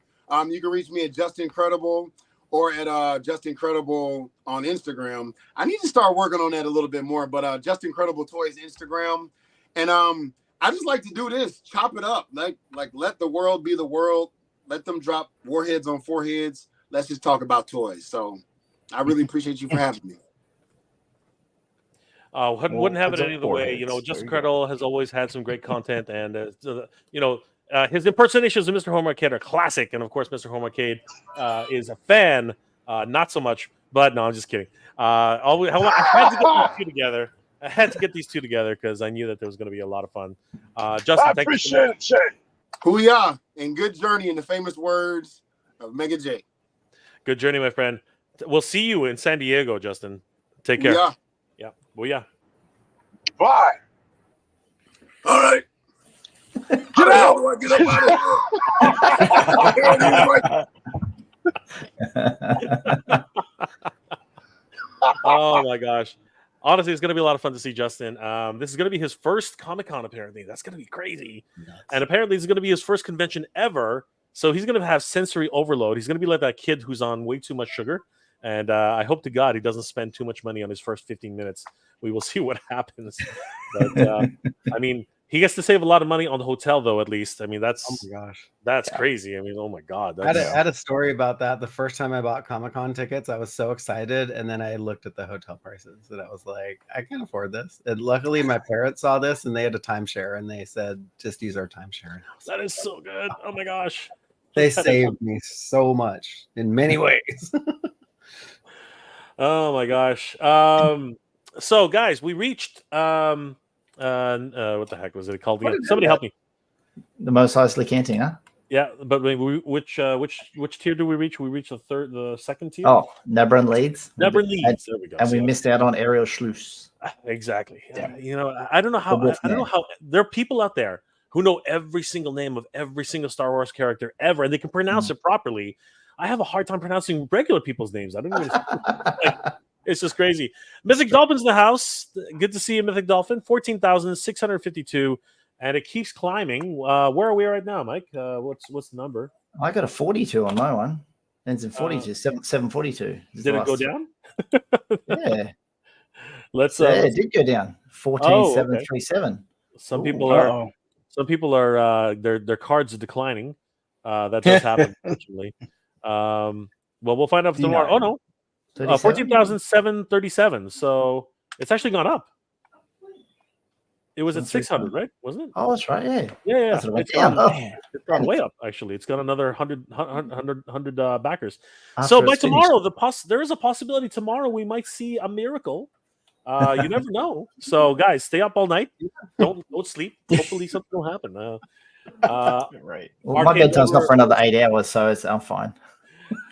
You can reach me at Just Incredible or at Just Incredible on Instagram. I need to start working on that a little bit more, but Just Incredible Toys Instagram. And I just like to do this, chop it up, like let the world be the world. Let them drop warheads on foreheads. Let's just talk about toys. So I really appreciate you for having me. Wouldn't have it any other way. foreheads. Just There you Incredible has always had some great content, and his impersonations of Mr. Home Arcade are classic. And of course, Mr. Home Arcade is a fan, not so much. But no, I'm just kidding. I had to get these two together. I had to get these two together because I knew that there was going to be a lot of fun. Justin, I thank you so appreciate much. it, Jay. Hoo-yah, and good journey in the famous words of Mega J. Good journey, my friend. We'll see you in San Diego, Justin. Take care. Hoo-yah. Yeah. Booyah. Bye. All right. Get out. How do I get up out of here? Oh my gosh. Honestly, it's going to be a lot of fun to see Justin. This is going to be his first Comic-Con, apparently. That's going to be crazy. Nuts. And apparently, this is going to be his first convention ever. So he's going to have sensory overload. He's going to be like that kid who's on way too much sugar. And I hope to God he doesn't spend too much money on his first 15 minutes. We will see what happens. But I mean, he gets to save a lot of money on the hotel, though. At least, I mean, Oh my gosh. that's crazy. I mean, oh my God. I That's, had a story about that. The first time I bought Comic-Con tickets, I was so excited, and then I looked at the hotel prices, and I was like, I can't afford this. And luckily, my parents saw this, and they had a timeshare, and they said, just use our timeshare. that is so good. Oh my gosh. They saved me so much in many ways. Oh my gosh. So guys, we reached what the heck was it called again? Somebody help me. The Mos Eisley Cantina. Yeah, but which tier do we reach? We reached the second tier. Oh, Nebra and Leeds. Never leads. And, There we go. and we See, missed out on Aerial Schluss. exactly. Yeah. I don't know how. Wolf I don't know how. There are people out there who know every single name of every single Star Wars character ever, and they can pronounce it properly. I have a hard time pronouncing regular people's names. I don't even. It's just crazy. Mythic Dolphin's in the house. Good to see you, Mythic Dolphin. 14,652, and it keeps climbing. Where are we right now, Mike? What's the number? I got a 42 on my one. Ends in 42. 742. Did it go down? Yeah. Let's. Yeah, it did go down. 14,737. Some Ooh, people are. uh-oh. Some people are. Their cards are declining. That does happen, unfortunately. Well, we'll find out tomorrow. Oh no, 14,737. So it's actually gone up. It was at 600, right? Wasn't it? Oh, that's right. Yeah. Yeah. That's what I It's went gone, down. it's gone way up. Actually, it's got another 100 backers. After So by it's finished. tomorrow, there is a possibility tomorrow we might see a miracle. You never know. So guys, stay up all night. Don't sleep. Hopefully something will happen. Right. Well, my Arcade bedtime's not Rubber- for another 8 hours, so I'm fine.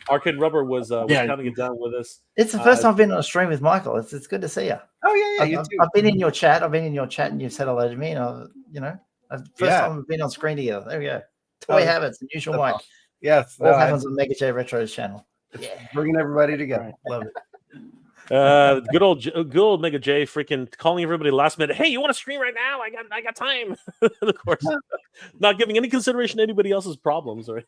Arcade Rubber was Yeah. counting it down with us. It's the first time I've been on a stream with Michael. It's good to see you. Oh yeah, you too. I've been in your chat. And you've said hello to me. And first time I've been on screen together. There we go. Toy habits, the usual Mike. Yes, All happens on Mega J Retro's channel. yeah, bringing everybody together. Love it. Good old Mega J, freaking calling everybody last minute. Hey, you want to stream right now? I got time. Of course, not giving any consideration to anybody else's problems. Right?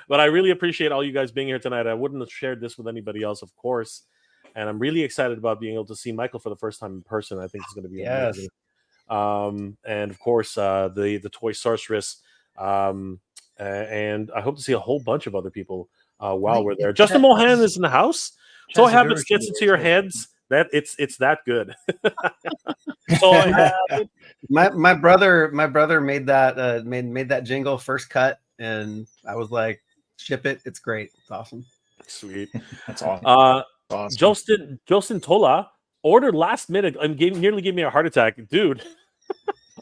But I really appreciate all you guys being here tonight. I wouldn't have shared this with anybody else, of course. And I'm really excited about being able to see Michael for the first time in person. I think it's going to be amazing. And of course, the Toy Sorceress. And I hope to see a whole bunch of other people while we're there. Justin Mohan is in the house. Toy Habits gets into your heads. That it's that good. My brother made that made that jingle first cut, and I was like, ship it. It's great. It's awesome. Sweet. That's awesome. Awesome. Jolston Tola ordered last minute and nearly gave me a heart attack, dude.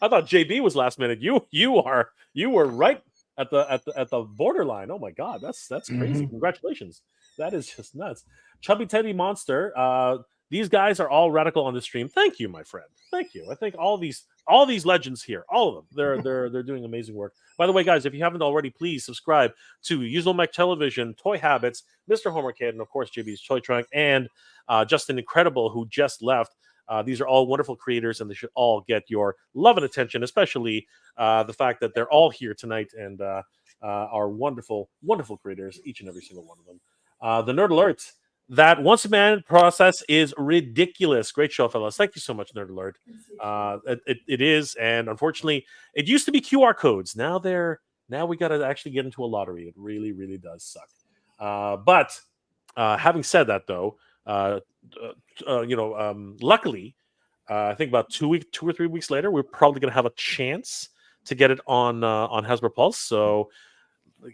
I thought JB was last minute. You were right at the borderline. Oh my god, that's crazy. Mm-hmm. Congratulations. That is just nuts. Chubby Teddy Monster. These guys are all radical on the stream. Thank you, my friend. Thank you. I think all these legends here, all of them, they're doing amazing work. By the way, guys, if you haven't already, please subscribe to Usual Mech Television, Toy Habits, Mr. Homer Kid, and of course JB's Toy Trunk, and Justin Incredible, who just left. These are all wonderful creators, and they should all get your love and attention, especially the fact that they're all here tonight and are wonderful, wonderful creators, each and every single one of them. The Nerd Alert. That once a man process is ridiculous. Great show, fellas. Thank you so much, Nerd Alert. It is, and unfortunately, it used to be QR codes. Now we got to actually get into a lottery. It really, really does suck. But having said that, though, luckily, I think about 2 or 3 weeks later, we're probably going to have a chance to get it on Hasbro Pulse. So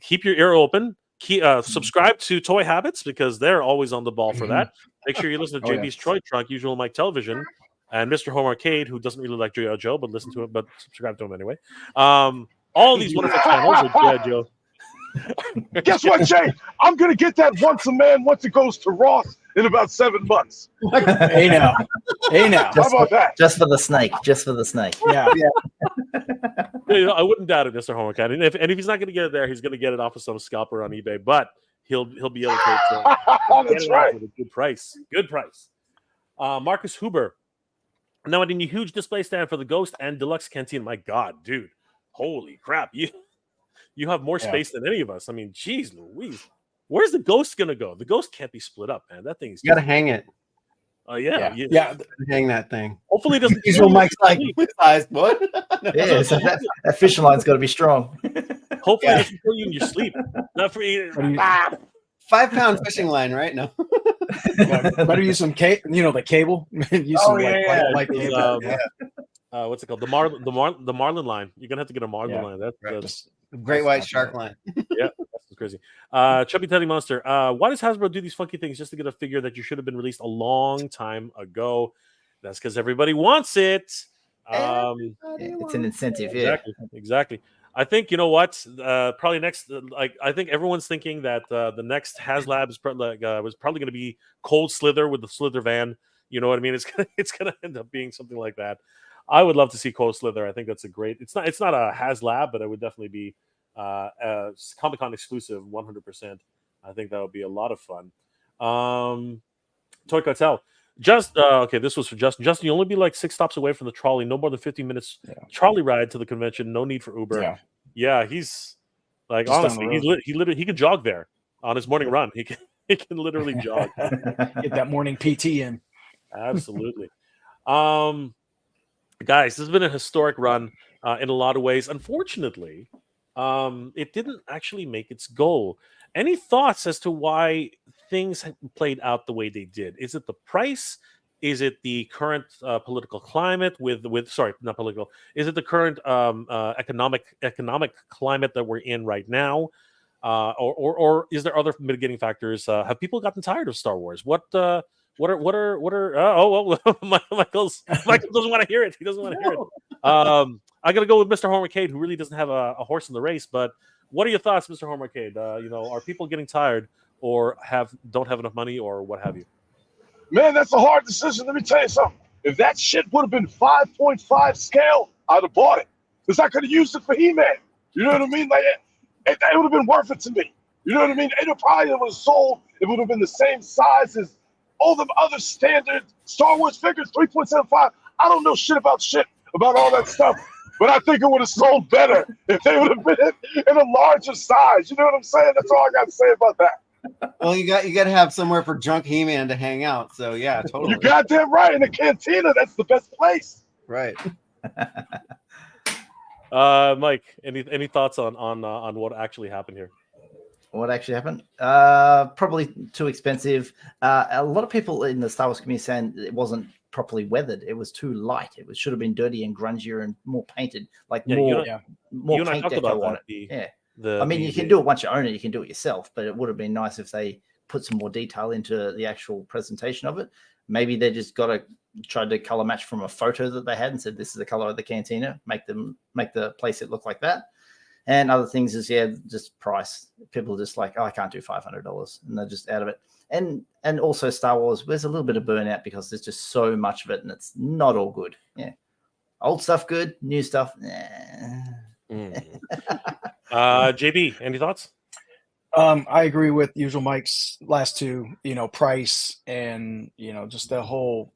keep your ear open. Subscribe to Toy Habits because they're always on the ball for that. Make sure you listen to JB's Toy Trunk, Usual Mike Television, and Mr. Home Arcade, who doesn't really like G.I. Joe, but listen to it, but subscribe to him anyway. All these wonderful channels with G.I. Joe. Guess what, Jay? I'm gonna get that once a man once it goes to Ross in about 7 months. Hey now. How about that? Just for the snake. Yeah. I wouldn't doubt it, Mr. Home Arcade. And if he's not going to get it there, he's going to get it off of some scalper on eBay. But he'll be able to That's right. with a good price. Good price. Marcus Huber. Now I need a huge display stand for the Ghost and Deluxe Cantina. My God, dude. Holy crap. You have more space than any of us. I mean, geez Louise. Where's the Ghost going to go? The Ghost can't be split up, man. That thing's... You got to hang it. Yeah. Hang that thing. Hopefully it doesn't... Usual Mike's like, size, what? Yeah, so that fishing line's got to be strong. Hopefully it doesn't kill you in your sleep. Not for you. 5-pound fishing line, right? No. Better use some the cable. Use some light cable. What's it called? The Marlin line. You're gonna have to get a Marlin line. That's great white shark line. Yeah, that's crazy. Chubby Teddy Monster. Why does Hasbro do these funky things just to get a figure that you should have been released a long time ago? That's because everybody wants it. It's an incentive. Yeah, exactly. I think you know what. Probably next. I think everyone's thinking that the next Haslab is was probably going to be Cold Slither with the Slither van. You know what I mean? It's gonna end up being something like that. I would love to see Cold Slither. I think that's a great. It's not a Haslab, but it would definitely be a Comic-Con exclusive, 100%. I think that would be a lot of fun. Toy Cartel. Okay, this was for Justin. Justin, you only be like 6 stops away from the trolley. No more than 15 minutes trolley ride to the convention. No need for Uber. Yeah, he's like just honestly, he could jog there on his morning run. He can literally jog. Get that morning PT in. Absolutely. Guys, this has been a historic run in a lot of ways. Unfortunately, it didn't actually make its goal. Any thoughts as to why things played out the way they did? Is it the price? Is it the current political climate with sorry, not political? Is it the current economic climate that we're in right now? Or is there other mitigating factors? Have people gotten tired of Star Wars? What are Michael doesn't want to hear it. He doesn't want to hear it. I gotta go with Mr. Hormacade, who really doesn't have a horse in the race. But what are your thoughts, Mr. Hormacade? Are people getting tired or don't have enough money or what have you? Man, that's a hard decision. Let me tell you something. If that shit would have been 5.5 scale, I'd have bought it. Because I could have used it for He-Man. You know what I mean? Like it would have been worth it to me. You know what I mean? It would probably have sold. It would have been the same size as all the other standard Star Wars figures, 3.75. I don't know shit about all that stuff. But I think it would have sold better if they would have been in a larger size. You know what I'm saying? That's all I got to say about that. Well, you got to have somewhere for Drunk He-Man to hang out. So yeah, totally. You goddamn right. In the cantina, that's the best place. Right. Mike, any thoughts on what actually happened here? What actually happened? Probably too expensive. A lot of people in the Star Wars community saying it wasn't properly weathered. It was too light. It should have been dirty and grungier and more painted, more paint deco on it. I mean, you can do it once you own it. You can do it yourself, but it would have been nice if they put some more detail into the actual presentation of it. Maybe they just tried to color match from a photo that they had and said, this is the color of the cantina. Make the playset look like that. And other things is, just price. People are just like, oh, I can't do $500. And they're just out of it. And also Star Wars, there's a little bit of burnout because there's just so much of it and it's not all good. Yeah. Old stuff good, new stuff, JB, any thoughts? I agree with usual Mike's last two, price and, just the whole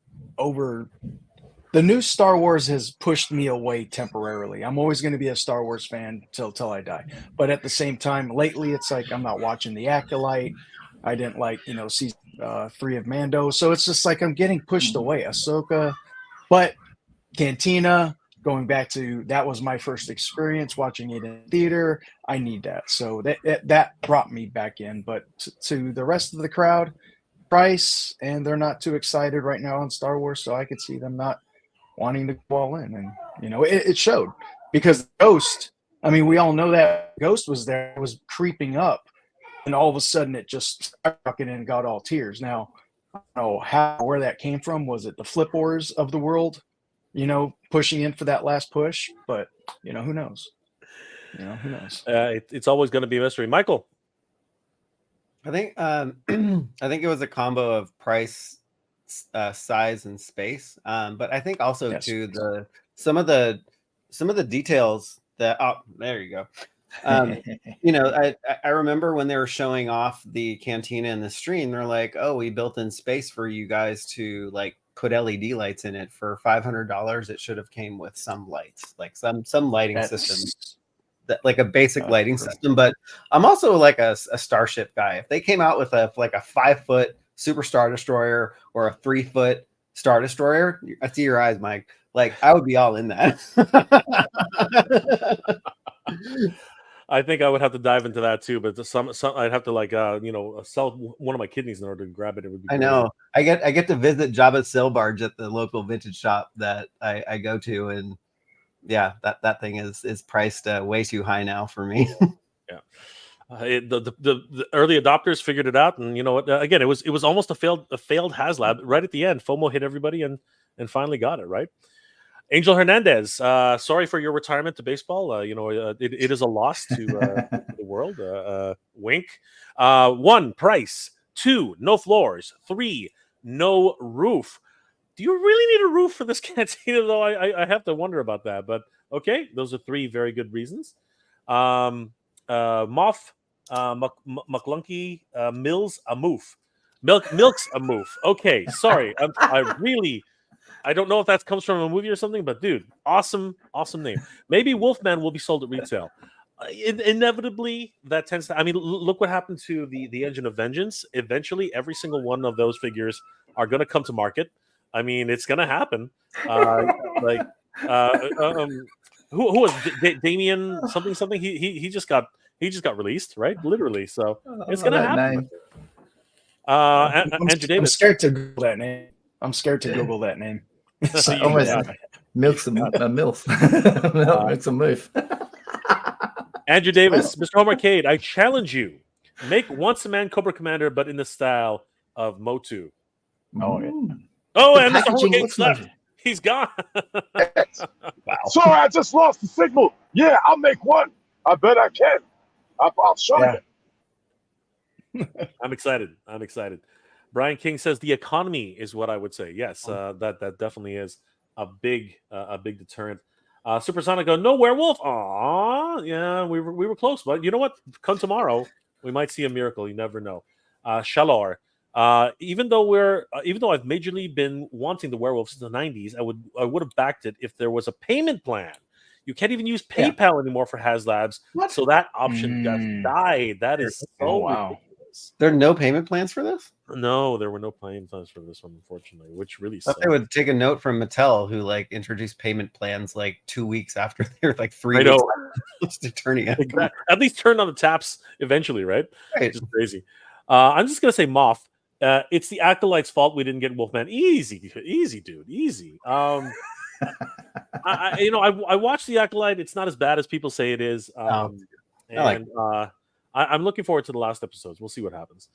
the new Star Wars has pushed me away temporarily. I'm always going to be a Star Wars fan till I die. But at the same time, lately it's like I'm not watching The Acolyte. I didn't like, season 3 of Mando. So it's just like I'm getting pushed away. Ahsoka, but Cantina, going back to that was my first experience watching it in theater. I need that. So that brought me back in. But to the rest of the crowd, price, and they're not too excited right now on Star Wars. So I could see them not wanting to go all in. And, it showed because Ghost, we all know that Ghost was there, it was creeping up. And all of a sudden it just skyrocketed and got all tears. Now, I don't know where that came from. Was it the Flip Wars of the world? Pushing in for that last push, but who knows? Who knows? It's always going to be a mystery. Michael, I think it was a combo of price, size, and space. But I think also too some of the details that there you go. I remember when they were showing off the cantina in the stream, they're like, "Oh, we built in space for you guys to put LED lights in it for $500. It should have came with some lights, like some lighting system, that like a basic lighting system." But I'm also like a Starship guy. If they came out with a 5-foot Super Star Destroyer or a 3-foot Star Destroyer, I see your eyes, Mike. Like I would be all in that. I think I would have to dive into that too, but some I'd have to sell one of my kidneys in order to grab it. It would be. I know. I get to visit Jabba's sail barge at the local vintage shop that I go to, and yeah, that thing is priced way too high now for me. Yeah, the early adopters figured it out, and again, it was almost a failed Haslab right at the end. FOMO hit everybody, and finally got it right. Angel Hernandez, sorry for your retirement to baseball. It is a loss to the world. Wink. 1, price. 2, no floors. 3, no roof. Do you really need a roof for this cantina, though? I have to wonder about that. But okay, those are 3 very good reasons. Moth, McClunky, Mills, a moof. Milk's a moof. Okay, sorry. I don't know if that comes from a movie or something, but dude, awesome name. Maybe Wolfman will be sold at retail. Inevitably, that tends to. Look what happened to the Engine of Vengeance. Eventually, every single one of those figures are going to come to market. I mean, it's gonna happen. Like, who was Damien something? He just got released, right? Literally. So it's gonna happen. Andrew Davis. I'm scared to Google that name. Google that name. So almost milk some milk. Make some move. Andrew Davis, Mr. Home Arcade, I challenge you. Make Once a Man Cobra Commander, but in the style of Motu. Oh, yeah. Oh, The and Mr. Home packaging Arcade looks left. lovely. He's gone. Wow. Sorry, I just lost the signal. Yeah, I'll make one. I bet I can. I'll show you. I'm excited. Brian King says the economy is what I would say. Yes, that definitely is a big deterrent. Supersonic go, no werewolf. Aw, yeah, we were close, but you know what? Come tomorrow, we might see a miracle. You never know. Shalor, even though I've majorly been wanting the werewolf since the 90s, I would have backed it if there was a payment plan. You can't even use PayPal anymore for Haslabs, so that option just died. That is so ridiculous. There are no payment plans for this? No, there were no payment plans for this one, unfortunately, which really I thought sucks. they would take a note from Mattel, who like introduced payment plans like 2 weeks after they were like 3 I know. weeks to turning it. At least turn on the taps eventually, right? Right. Just crazy. I'm just gonna say Moth. It's the Acolyte's fault we didn't get Wolfman. Easy, dude. Easy. I watched the Acolyte. It's not as bad as people say it is. I'm looking forward to the last episodes. We'll see what happens.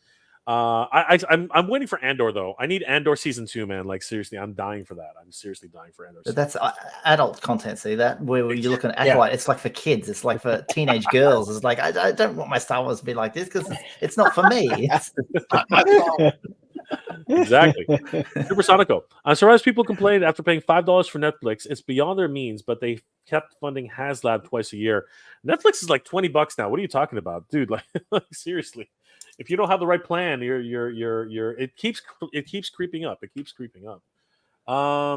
I'm waiting for Andor though. I need Andor season 2, man. Like seriously, I'm dying for that. I'm seriously dying for Andor. That's adult content. See that where you look at Acolyte, it's like for kids. It's like for teenage girls. It's like I don't want my Star Wars to be like this because it's not for me. Exactly. Supersonico. I'm surprised people complained after paying $5 for Netflix. It's beyond their means, but they kept funding Haslab twice a year. Netflix is like $20 now. What are you talking about, dude? Like seriously, if you don't have the right plan, it keeps creeping up. It keeps creeping up.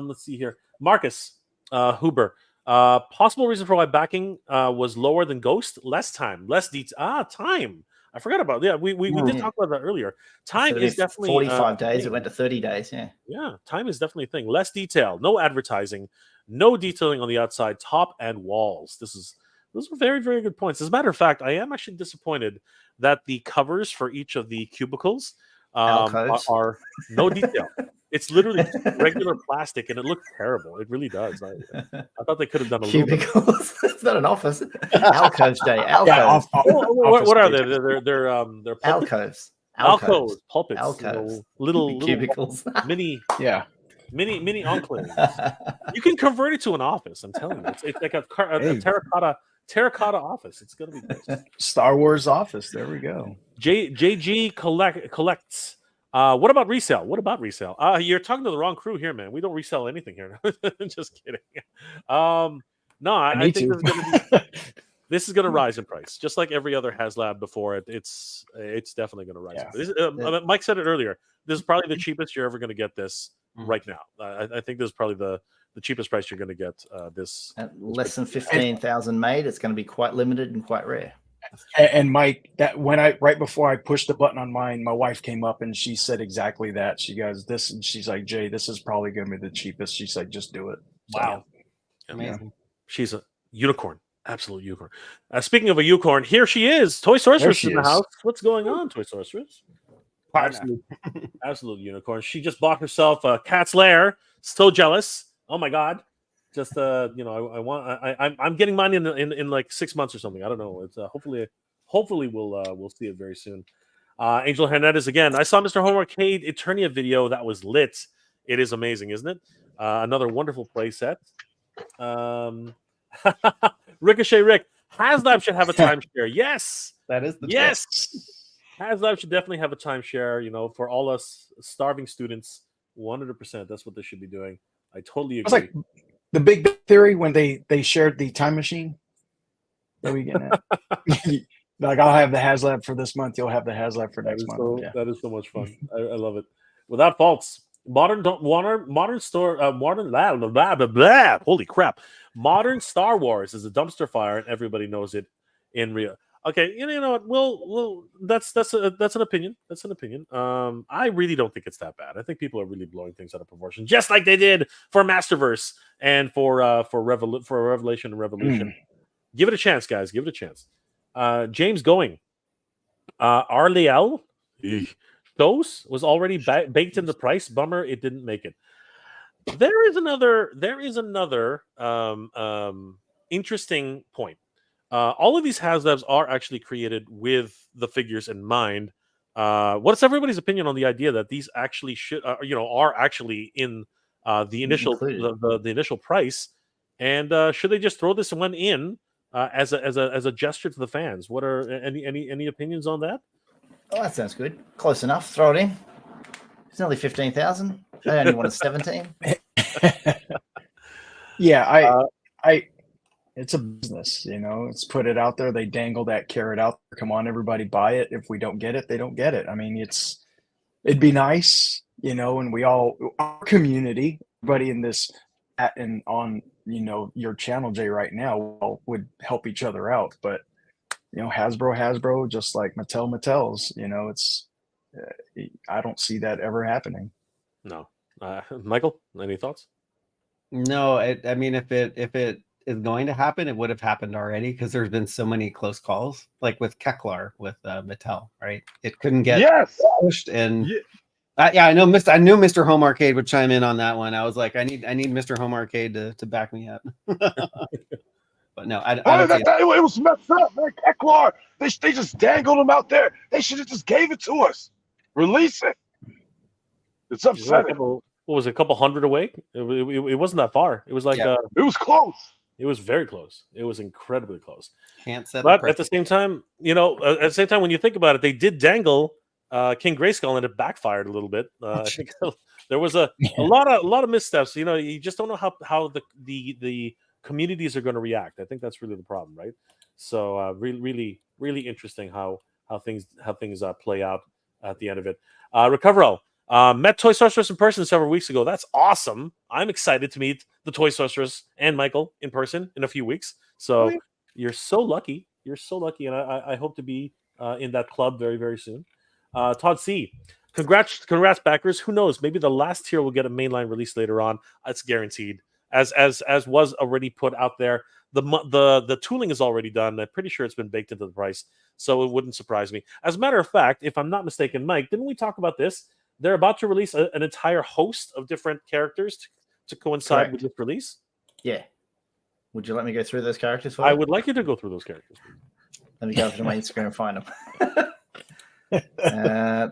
Let's see here, Marcus Huber. Possible reason for why backing was lower than Ghost. Less time, less detail. Time. I forgot about we did talk about that earlier. Time So is definitely 45 days. It went to 30 days. Yeah, time is definitely a thing. Less detail, no advertising, no detailing on the outside, top and walls. Those are very, very good points. As a matter of fact, I am actually disappointed that the covers for each of the cubicles are no detail. It's literally regular plastic, and it looked terrible. It really does. I thought they could have done a Cubicles. little bit. It's not an office. Alcoves, Jay. Alcoves. What are they? They're Alcoves. Alcoves, pulpits, Alcoves. little cubicles. mini enclaves. You can convert it to an office. I'm telling you, it's like a terracotta office. It's gonna be nice. Star Wars office. There we go. JG collects. What about resale? You're talking to the wrong crew here, man. We don't resell anything here. Just kidding. No, I think this is going to rise in price, just like every other Haslab before it. It's definitely going to rise. Yeah. Mike said it earlier. This is probably the cheapest you're ever going to get this right now. I think this is probably the cheapest price you're going to get this. At less than 15,000 made, it's going to be quite limited and quite rare. And Mike, that right before I pushed the button on mine, my wife came up and she said exactly that. She goes, "This," and she's like, "Jay, this is probably going to be the cheapest." She's like, "Just do it." So, Wow, Amazing. She's a unicorn, absolute unicorn. Speaking of a unicorn, here she is, Toy Sorceress in the house. What's going on, Toy Sorceress? Absolute unicorn. She just bought herself a Cat's Lair. So jealous. Oh my god. Just I'm getting mine in like 6 months or something. I don't know. It's hopefully we'll see it very soon. Angel Hernandez again. I saw Mr. Home Arcade Eternia video that was lit. It is amazing, isn't it? Another wonderful play set. Ricochet Rick. Haslab should have a timeshare. Yes, That is the yes. Haslab should definitely have a timeshare. For all us starving students, 100%. That's what they should be doing. I totally agree. it's like the Big Theory when they shared the time machine. What are we getting at? Like, I'll have the Haslab for this month. You'll have the Haslab for next month. That is so much fun. I love it. Without faults. Modern Star Wars is a dumpster fire, and everybody knows it in real. Okay, you know what? We'll that's an opinion. That's an opinion. I really don't think it's that bad. I think people are really blowing things out of proportion, just like they did for Masterverse and for Revelation and Revolution. Give it a chance, guys. Give it a chance. James Going. Arliel Those was already baked in the price. Bummer, it didn't make it. There is another interesting point. All of these Haslabs are actually created with the figures in mind. What's everybody's opinion on the idea that these actually are actually in the initial the initial price, and should they just throw this one in as a gesture to the fans? What are any opinions on that? Oh, that sounds good. Close enough. Throw it in. It's nearly 15,000. They only wanted 17. Yeah, it's a business, it's put it out there. They dangle that carrot out there. Come on, everybody buy it. If we don't get it, they don't get it. I mean, it'd be nice, and we all, our community, everybody in this and on, your channel, Jay, right now would help each other out. But, Hasbro, just like Mattel's, I don't see that ever happening. No. Michael, any thoughts? No, I mean, if it is going to happen, it would have happened already because there's been so many close calls, like with Keklar with Mattel, right? It couldn't get pushed, and I knew Mr. Home Arcade would chime in on that one. I was like, I need Mr. Home Arcade to back me up. But no, I don't see it was messed up, man. Keklar, they just dangled them out there. They should have just gave it to us. Release it. It's upsetting. What was it, a couple hundred away? It wasn't that far. It was like it was close. It was very close. It was incredibly close. But at the same time, when you think about it, they did dangle King Grayskull, and it backfired a little bit. I think there was a lot of missteps. You just don't know how the communities are going to react. I think that's really the problem, right? So really, really interesting how things play out at the end of it. Recoverall. Met Toy Sorceress in person several weeks ago. That's awesome. I'm excited to meet the Toy Sorceress and Michael in person in a few weeks. So you're so lucky. You're so lucky, and I hope to be in that club very, very soon. Todd C. Congrats, backers. Who knows? Maybe the last tier will get a mainline release later on. It's guaranteed. As was already put out there. The tooling is already done. I'm pretty sure it's been baked into the price, so it wouldn't surprise me. As a matter of fact, if I'm not mistaken, Mike, didn't we talk about this? They're about to release an entire host of different characters to coincide with this release. Yeah. Would you let me go through those characters for you? I would like you to go through those characters. Let me go through my Instagram and find them.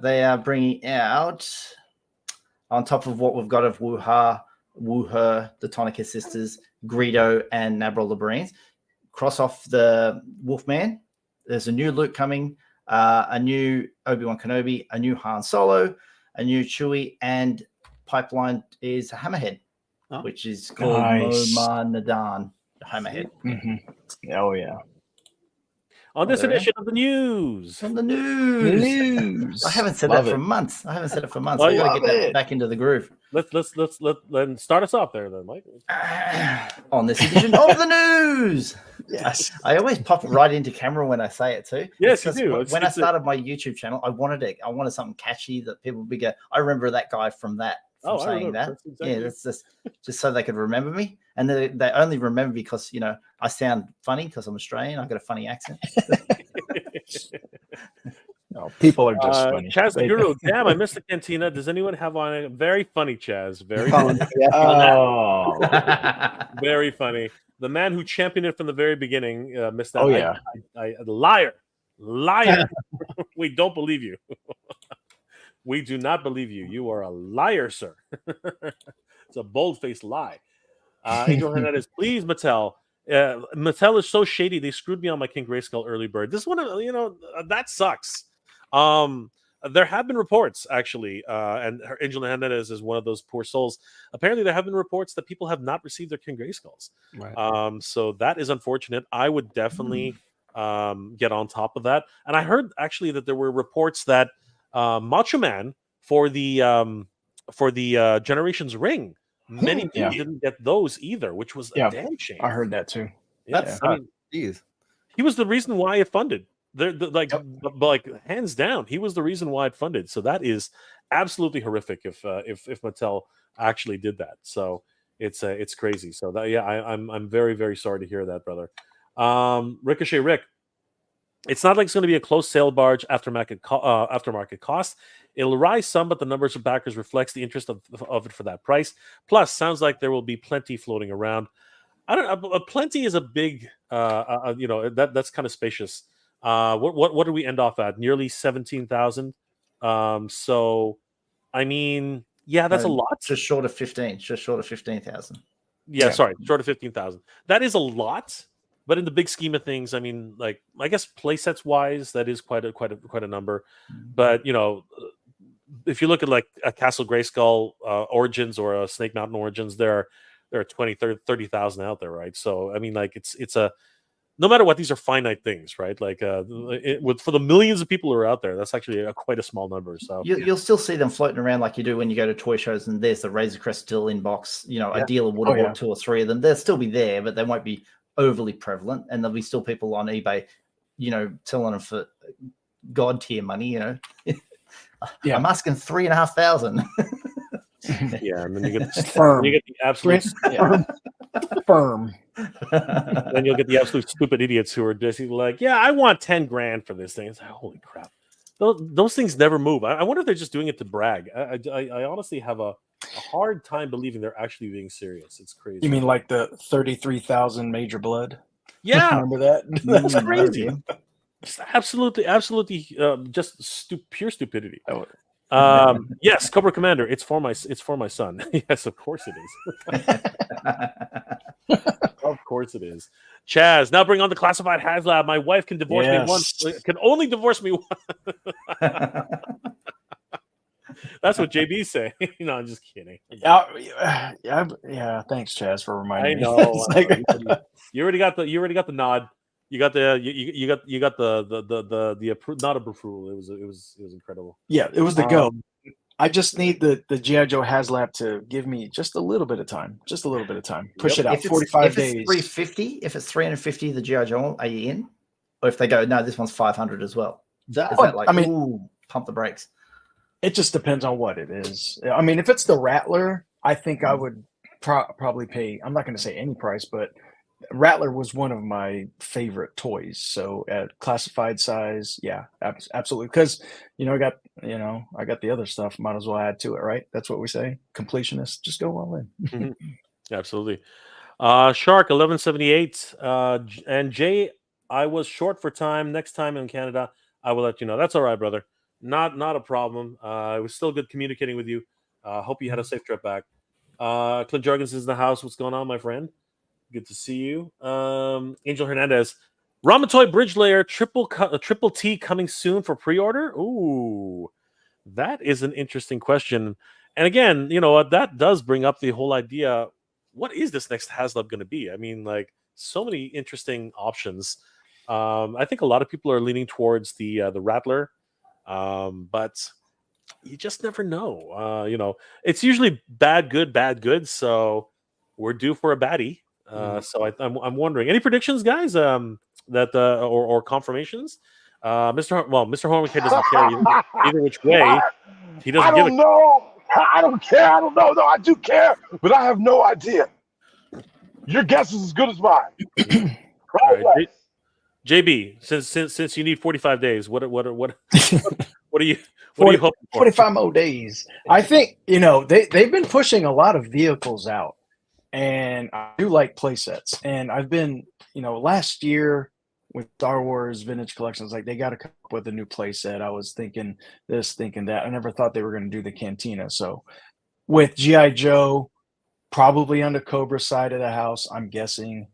They are bringing out, on top of what we've got of Wooher, the Tonica Sisters, Greedo, and Nabril the Marines. Cross off the Wolfman. There's a new Luke coming, a new Obi-Wan Kenobi, a new Han Solo, a new Chewie, and pipeline is a Hammerhead, which is called Moma Nadan, Hammerhead. Mm-hmm. Oh, yeah. On this edition of the news. On the news. I haven't said that for months. I got to get that back into the groove. Let's start us off there then, Mike. On this edition of the news. Yes. I always pop right into camera when I say it too. Yes, you do. When I started my YouTube channel, I wanted something catchy that people would go, I remember that guy from that. Saying that. That's exactly. That's just so they could remember me. And they only remember because, I sound funny because I'm Australian. I've got a funny accent. No, people are just funny. Chaz the Guru, damn, I missed the cantina. Does anyone have on it? Very funny, Chaz. Very funny. Very funny. The man who championed it from the very beginning missed that. Oh, yeah. Liar. We don't believe you. We do not believe you. You are a liar, sir. It's a bold-faced lie. Angel Hernandez, please, Mattel. Mattel is so shady. They screwed me on my King Grayskull early bird. This one, that sucks. There have been reports, actually, and Angel Hernandez is one of those poor souls. Apparently, there have been reports that people have not received their King Grayskulls. Right. So that is unfortunate. I would definitely get on top of that. And I heard, actually, that there were reports that Macho Man for the Generations Ring, many people didn't get those either, which was a damn shame. I heard that too. He was the reason why it funded. like hands down, he was the reason why it funded. So that is absolutely horrific if Mattel actually did that. So it's crazy. So that I'm very, very sorry to hear that, brother. Ricochet Rick, it's not like it's going to be a close sale barge aftermarket cost. It'll rise some, but the numbers of backers reflects the interest of it for that price. Plus, sounds like there will be plenty floating around. I don't know. Plenty is a big, that's kind of spacious. What do we end off at? Nearly 17,000. So, I mean, yeah, that's a lot. Just short of 15. Just short of 15,000. Yeah, sorry, short of 15,000. That is a lot, but in the big scheme of things, I mean, like I guess playsets wise, that is quite a number. But if you look at like a Castle Grayskull Origins or a Snake Mountain Origins, there are 20, 30,000 out there, right? So I mean, like it's a no matter what, these are finite things, right? Like for the millions of people who are out there, that's actually quite a small number. So you'll still see them floating around like you do when you go to toy shows, and there's the Razor Crest still in box. A dealer would have bought 2 or 3 of them. They'll still be there, but they won't be overly prevalent, and there'll be still people on eBay, selling them for god tier money. I'm asking 3,500. Yeah, and then you get firm. You get the absolute firm. Then you'll get the absolute stupid idiots who are just like, yeah, I want 10 grand for this thing. It's like, holy crap. Those things never move. I wonder if they're just doing it to brag. I honestly have a hard time believing they're actually being serious. It's crazy. You mean like the 33,000 Major Blood? Yeah. Remember that? That's crazy. Just absolutely, just pure stupidity. Yes, Cobra Commander. It's for my son. Yes, of course it is. Of course it is. Chaz, now bring on the classified Haslab. My wife can divorce me once. Can only divorce me once. That's what JB's saying. No, I'm just kidding. Yeah. Thanks, Chaz, for reminding me. I know. You already got the nod. You got the not approval. It was incredible. Yeah, it was the go. I just need the G.I. Joe Haslab to give me just a little bit of time. Just a little bit of time. Push it out. 45 days. If it's 350, if it's 350, the G.I. Joe, are you in? Or if they go, no, this one's 500 as well. Is that like, pump the brakes? It just depends on what it is. I mean, if it's the Rattler, I think I would probably pay. I'm not going to say any price, but Rattler was one of my favorite toys. So at classified size, yeah, absolutely. Because I got the other stuff. Might as well add to it, right? That's what we say. Completionists, just go all in. Absolutely. Shark 1178 and Jay, I was short for time. Next time in Canada, I will let you know. That's all right, brother. Not a problem. It was still good communicating with you. Hope you had a safe trip back. Clint Jorgens is in the house. What's going on, my friend? Good to see you. Angel Hernandez. Ramatoy Bridge Layer Triple T coming soon for pre-order? Ooh, that is an interesting question. And again, that does bring up the whole idea. What is this next Haslab going to be? I mean, like, so many interesting options. I think a lot of people are leaning towards the Rattler, but you just never know. It's usually bad, good. So we're due for a baddie. So I'm wondering, any predictions, guys? That or confirmations? Mr. Hornwick doesn't care either which way. He doesn't. I don't know. I don't care. I don't know. No, I do care, but I have no idea. Your guess is as good as mine. Right, JB, since you need 45 days, what are you hoping for? 45 more days. I think they've been pushing a lot of vehicles out, and I do like play sets. And I've been last year with Star Wars Vintage Collections, like, they got to come up with a new play set. I was thinking this, thinking that. I never thought they were going to do the Cantina. So with G.I. Joe, probably on the Cobra side of the house, I'm guessing.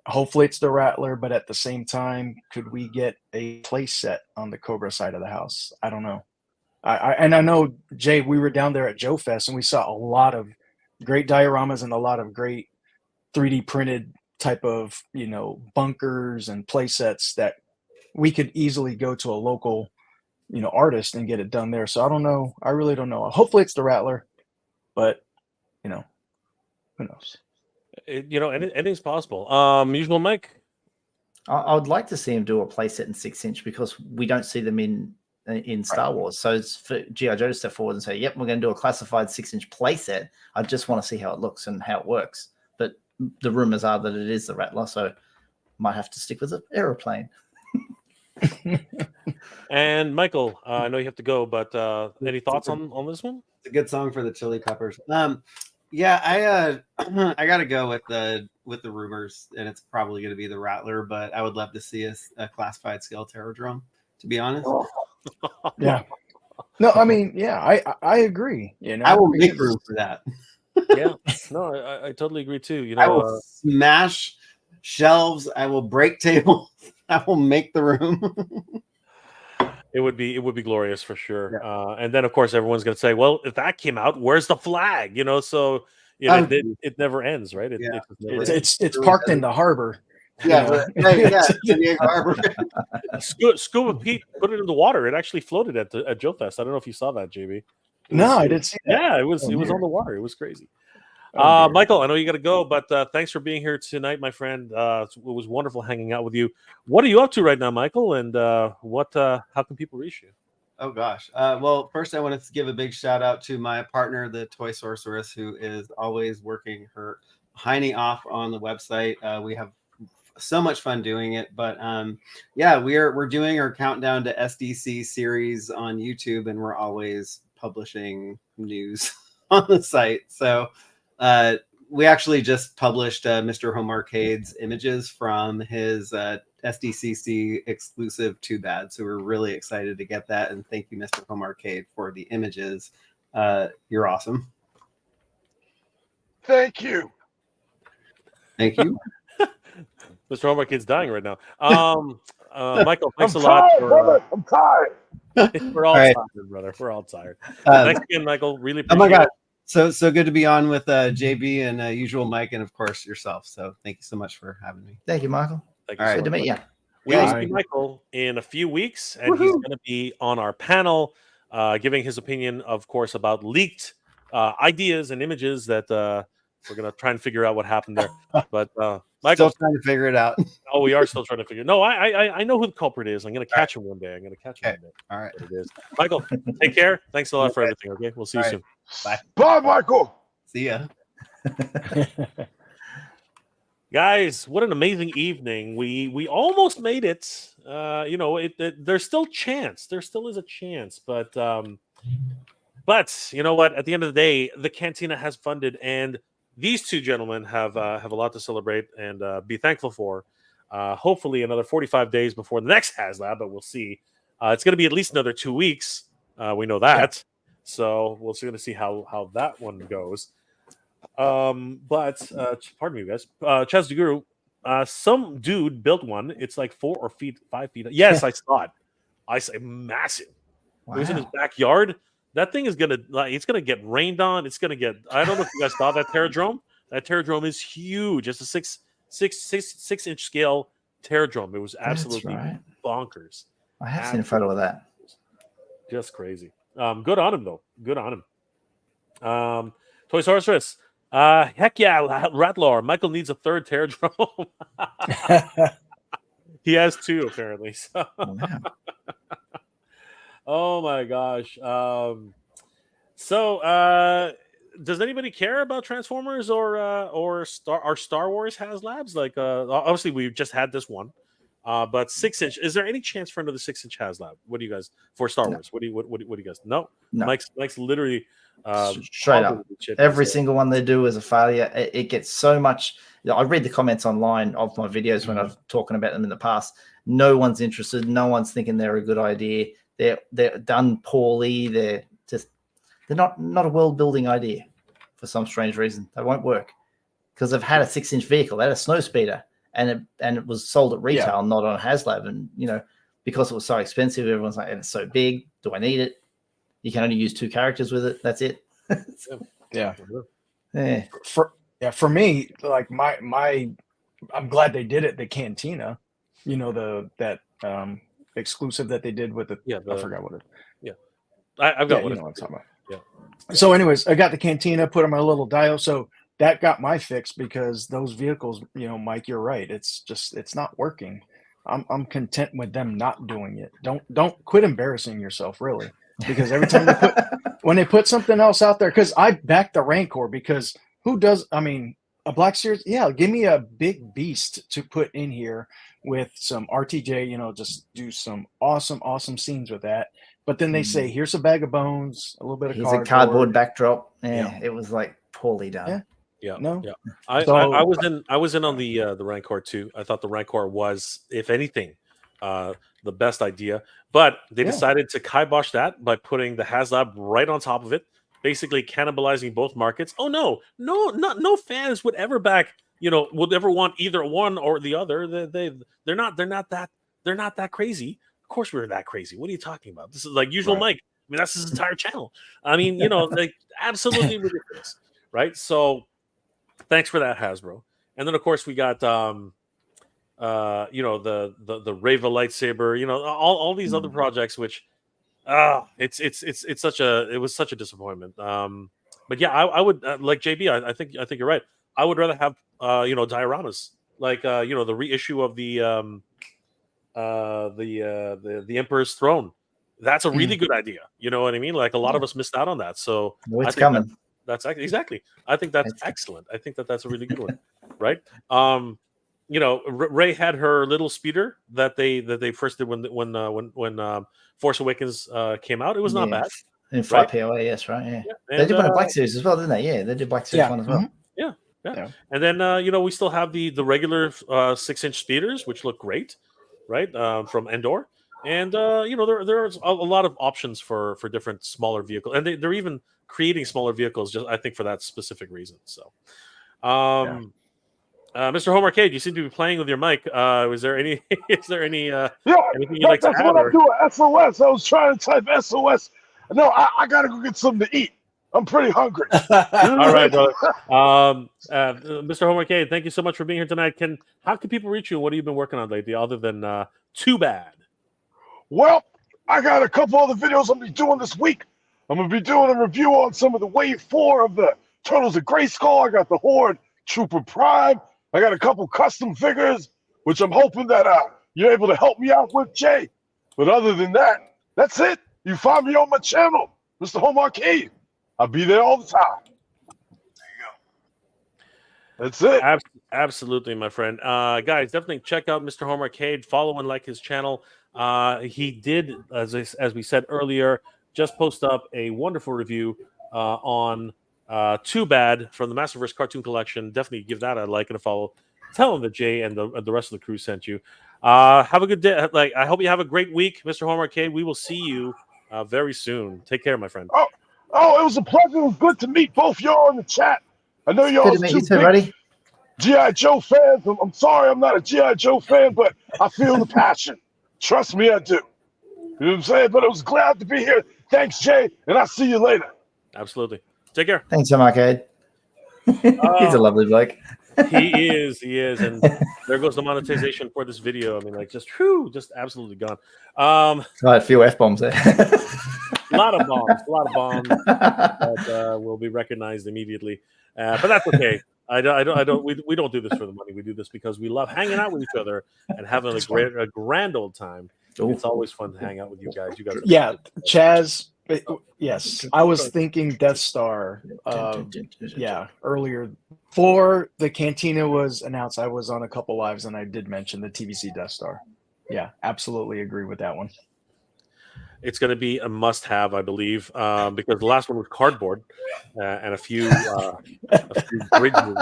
Hopefully it's the Rattler, but at the same time, could we get a play set on the Cobra side of the house? I don't know. I know, Jay, we were down there at Joe Fest, and we saw a lot of great dioramas and a lot of great 3D printed type of bunkers and play sets that we could easily go to a local artist and get it done there. So I don't know. I really don't know. Hopefully it's the Rattler, but who knows? Anything's possible. Usual Mike. I would like to see him do a playset in 6-inch because we don't see them in Star Wars. So it's for G.I. Joe to step forward and say, "Yep, we're going to do a classified 6-inch playset." I just want to see how it looks and how it works. But the rumors are that it is the Rattler, so might have to stick with the aeroplane. And Michael, I know you have to go, but any thoughts on this one? It's a good song for the Chili Peppers. Yeah, I gotta go with the rumors, and it's probably gonna be the Rattler, but I would love to see a classified scale Terradrome, to be honest. Yeah. No, I mean, yeah, I agree. You know, I will make room for that. Yeah, no, I totally agree too. You I know, will smash shelves. I will break tables. I will make the room. it would be glorious for sure. Yeah. And then of course everyone's going to say, "Well, if that came out, where's the flag?" You know, so you know, it never ends, right? It's parked in the harbor. Yeah, harbor. Scuba Pete put it in the water. It actually floated at Joe Fest. I don't know if you saw that, JB. No, I didn't see that. Yeah, it was on the water. It was crazy. Michael, I know you got to go, but thanks for being here tonight, my friend. It was wonderful hanging out with you. What are you up to right now, Michael? And how can people reach you? Oh gosh. Well, first I want to give a big shout out to my partner, the Toy Sorceress, who is always working her hiney off on the website. We have so much fun doing it, but yeah, we're doing our countdown to SDCC series on YouTube, and we're always publishing news on the site. So we actually just published Mr. Home Arcade's images from his SDCC exclusive Too Bad. So we're really excited to get that. And thank you, Mr. Home Arcade, for the images. You're awesome. Thank you. Thank you. Mr. Home Arcade's dying right now. Michael, thanks I'm a lot. brother. I'm tired. We're all tired, brother. We're all tired. Thanks again, Michael. Really appreciate it. Oh my God. So good to be on with JB and usual Mike, and of course yourself. So thank you so much for having me. Thank you, Michael. Thank you. All right, good to meet you. We will see Michael in a few weeks, and he's going to be on our panel, giving his opinion, of course, about leaked ideas and images that we're going to try and figure out what happened there. But Michael, still trying to figure it out. Oh, we are still trying to figure. No, I know who the culprit is. I'm going to catch him one day. All right. What it is. Michael, take care. Thanks a lot for everything. Okay, we'll see you soon. Bye, Michael. See ya. Guys, what an amazing evening. We almost made it. You know, there's still chance. There still is a chance, but you know what? At the end of the day, the Cantina has funded, and these two gentlemen have a lot to celebrate and be thankful for. Hopefully another 45 days before the next Haslab, but we'll see. It's going to be at least another 2 weeks. We know that. Yeah. So we'll see how that one goes. But pardon me, guys. Chaz DeGuru, some dude built one. It's like 4 or 5 feet. Yes, I saw it. I say massive. Wow. It was in his backyard. That thing is it's gonna get rained on. It's gonna get. I don't know if you guys saw that Terradrome. That Terradrome is huge. It's a 6-inch scale Terradrome. It was absolutely bonkers. I have seen a photo of that. Just crazy. Good on him though. Good on him. Toy Sorceress. Heck yeah, Rattler. Michael needs a third Terradrome. He has 2 apparently. So. Oh my gosh. Does anybody care about Transformers or Star Wars Haslabs? Like obviously we just had this one. But 6-inch, is there any chance for another 6-inch Haslab? What do you guys for Star Wars? What do you guys? No. Mike's literally straight up. Every single one they do is a failure. It gets so much. I read the comments online of my videos when I've talking about them in the past. No one's interested. No one's thinking they're a good idea. They're done poorly. They're not a world building idea for some strange reason. They won't work because they've had a 6-inch vehicle. They had a snow speeder, and it was sold at retail, not on Haslab. And because it was so expensive, everyone's like, "And it's so big. Do I need it?" You can only use 2 characters with it. That's it. Yeah. For me, like I'm glad they did it. The Cantina, that exclusive that they did with the I forgot what it. Yeah, I've got what I'm talking about. Yeah. So, anyways, I got the Cantina, put on my little dial, so that got my fix because those vehicles, Mike, you're right. It's not working. I'm content with them not doing it. Don't quit embarrassing yourself, really, because every time when they put something else out there, because I back the Rancor, because who does? I mean, a Black Series, yeah, give me a big beast to put in here with some RTJ, just do some awesome scenes with that. But then they say, here's a bag of bones, a little bit of Here's a cardboard backdrop. Yeah. It was like poorly done. Yeah. Yeah, No. yeah. So- I was in on the Rancor too. I thought the Rancor was, if anything, the best idea. But they decided to kibosh that by putting the Haslab right on top of it, basically cannibalizing both markets. Oh no fans would ever would ever want either one or the other. They're not that crazy. Of course we're that crazy. What are you talking about? This is like usual Right. Mike. I mean, that's his entire channel. I mean, like absolutely ridiculous, right? So thanks for that, Hasbro. And then of course we got the Reva lightsaber, all these other projects, which it was such a disappointment. But yeah, I would like JB. I think you're right. I would rather have dioramas like the reissue of the Emperor's Throne. That's a really good idea. You know what I mean? Like a lot of us missed out on that. So It's coming. That's exactly. I think that's excellent. I think that's a really good one, right? Ray had her little speeder that they first did when Force Awakens came out. It was not bad. In 5 POA, yes, right? Yeah. And, They did one of Black Series as well, didn't they? Yeah, they did Black Series one as well. Yeah. Yeah. And then we still have the regular 6-inch speeders, which look great, right? From Endor. And there's a lot of options for different smaller vehicles, and they're even creating smaller vehicles, just I think for that specific reason. So, Mr. Home Arcade, you seem to be playing with your mic. Is there any anything you'd like to that's add? what I'm doing. SOS. I was trying to type SOS. No, I gotta go get something to eat. I'm pretty hungry. All right, brother. Mr. Home Arcade, thank you so much for being here tonight. How can people reach you? What have you been working on lately, other than Too Bad? Well, I got a couple other videos I'm gonna be doing this week. I'm gonna be doing a review on some of the Wave 4 of the Turtles of Grayskull. I got the Horde Trooper Prime. I got a couple custom figures, which I'm hoping that you're able to help me out with, Jay. But other than that, that's it. You find me on my channel, Mr. Home Arcade. I'll be there all the time. There you go. That's it. Absolutely, my friend. Guys, definitely check out Mr. Home Arcade. Follow and like his channel. He did, as we said earlier, just post up a wonderful review on Too Bad from the Masterverse Cartoon Collection. Definitely give that a like and a follow. Tell him that Jay and the rest of the crew sent you. Have a good day. I hope you have a great week, Mr. Home Arcade. We will see you very soon. Take care, my friend. Oh, it was a pleasure. It was good to meet both y'all in the chat. I know y'all Good to meet you too, buddy. G.I. Joe fans. I'm sorry I'm not a G.I. Joe fan, but I feel the passion. Trust me, I do. You know what I'm saying? But it was glad to be here. Thanks, Jay, and I'll see you later. Absolutely. Take care. Thanks, Home Arcade. He's a lovely bloke. He is, and there goes the monetization for this video. I mean, like, just absolutely gone. A few F-bombs there. A lot of bombs that will be recognized immediately. But that's okay. We don't do this for the money. We do this because we love hanging out with each other and having a grand old time. Ooh. It's always fun to hang out with you guys. You guys, Chaz. Yes, I was thinking Death Star. Earlier before the Cantina was announced, I was on a couple lives and I did mention the TVC Death Star. Yeah, absolutely agree with that one. It's going to be a must-have, I believe, because the last one was cardboard and a few bridges.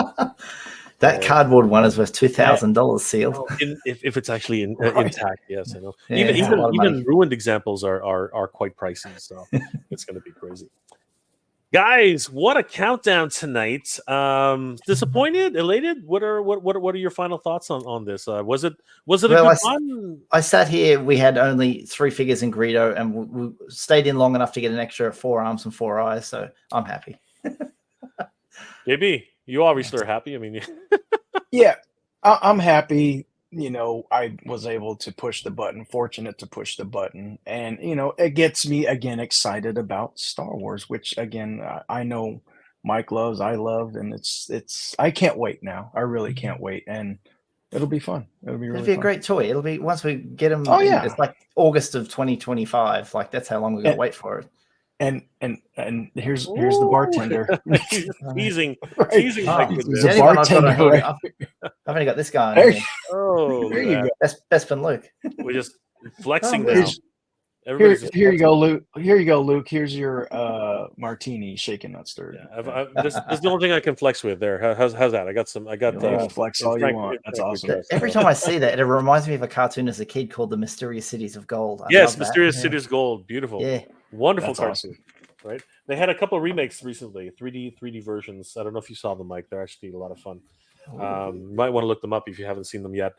That cardboard one is worth $2,000 sealed. If it's actually intact, yes, I know. Even ruined examples are quite pricey, so it's going to be crazy. Guys, what a countdown tonight! Disappointed, elated? What are your final thoughts on this? Was it a good one? I sat here. We had only 3 figures in Greedo, and we stayed in long enough to get an extra 4 arms and 4 eyes. So I'm happy. JB, you obviously are happy. I mean, yeah, I'm happy. I was able to push the button, fortunate to push the button. And, it gets me, again, excited about Star Wars, which, again, I know Mike loves, I love, and it's I can't wait now. I really can't wait. And It'll be fun. It'll be really It'll be a fun. great toy. It'll be once we get them. Oh, yeah. It's like August of 2025. Like that's how long we're gonna wait for it. And here's the bartender. He's just teasing, Right. teasing like He's this. a The only one I've got bartender, I've only got this guy. There, Oh, there look you at go. That's been Luke. that. We're just flexing Oh, now. Here's- Everybody's just Here you flexing. go, Luke. Here you go, Luke. Here's your martini, shaken not stirred. Yeah, this is the only thing I can flex with there. How's that? I got Flex all you want. That's awesome. Every time I see that, it reminds me of a cartoon as a kid called The Mysterious Cities of Gold. I Yes, love that. Mysterious Yeah. Cities Gold, beautiful, Yeah. wonderful That's cartoon. Right? They had a couple of remakes recently, 3D versions. I don't know if you saw them, Mike. They're actually a lot of fun. You might want to look them up if you haven't seen them yet.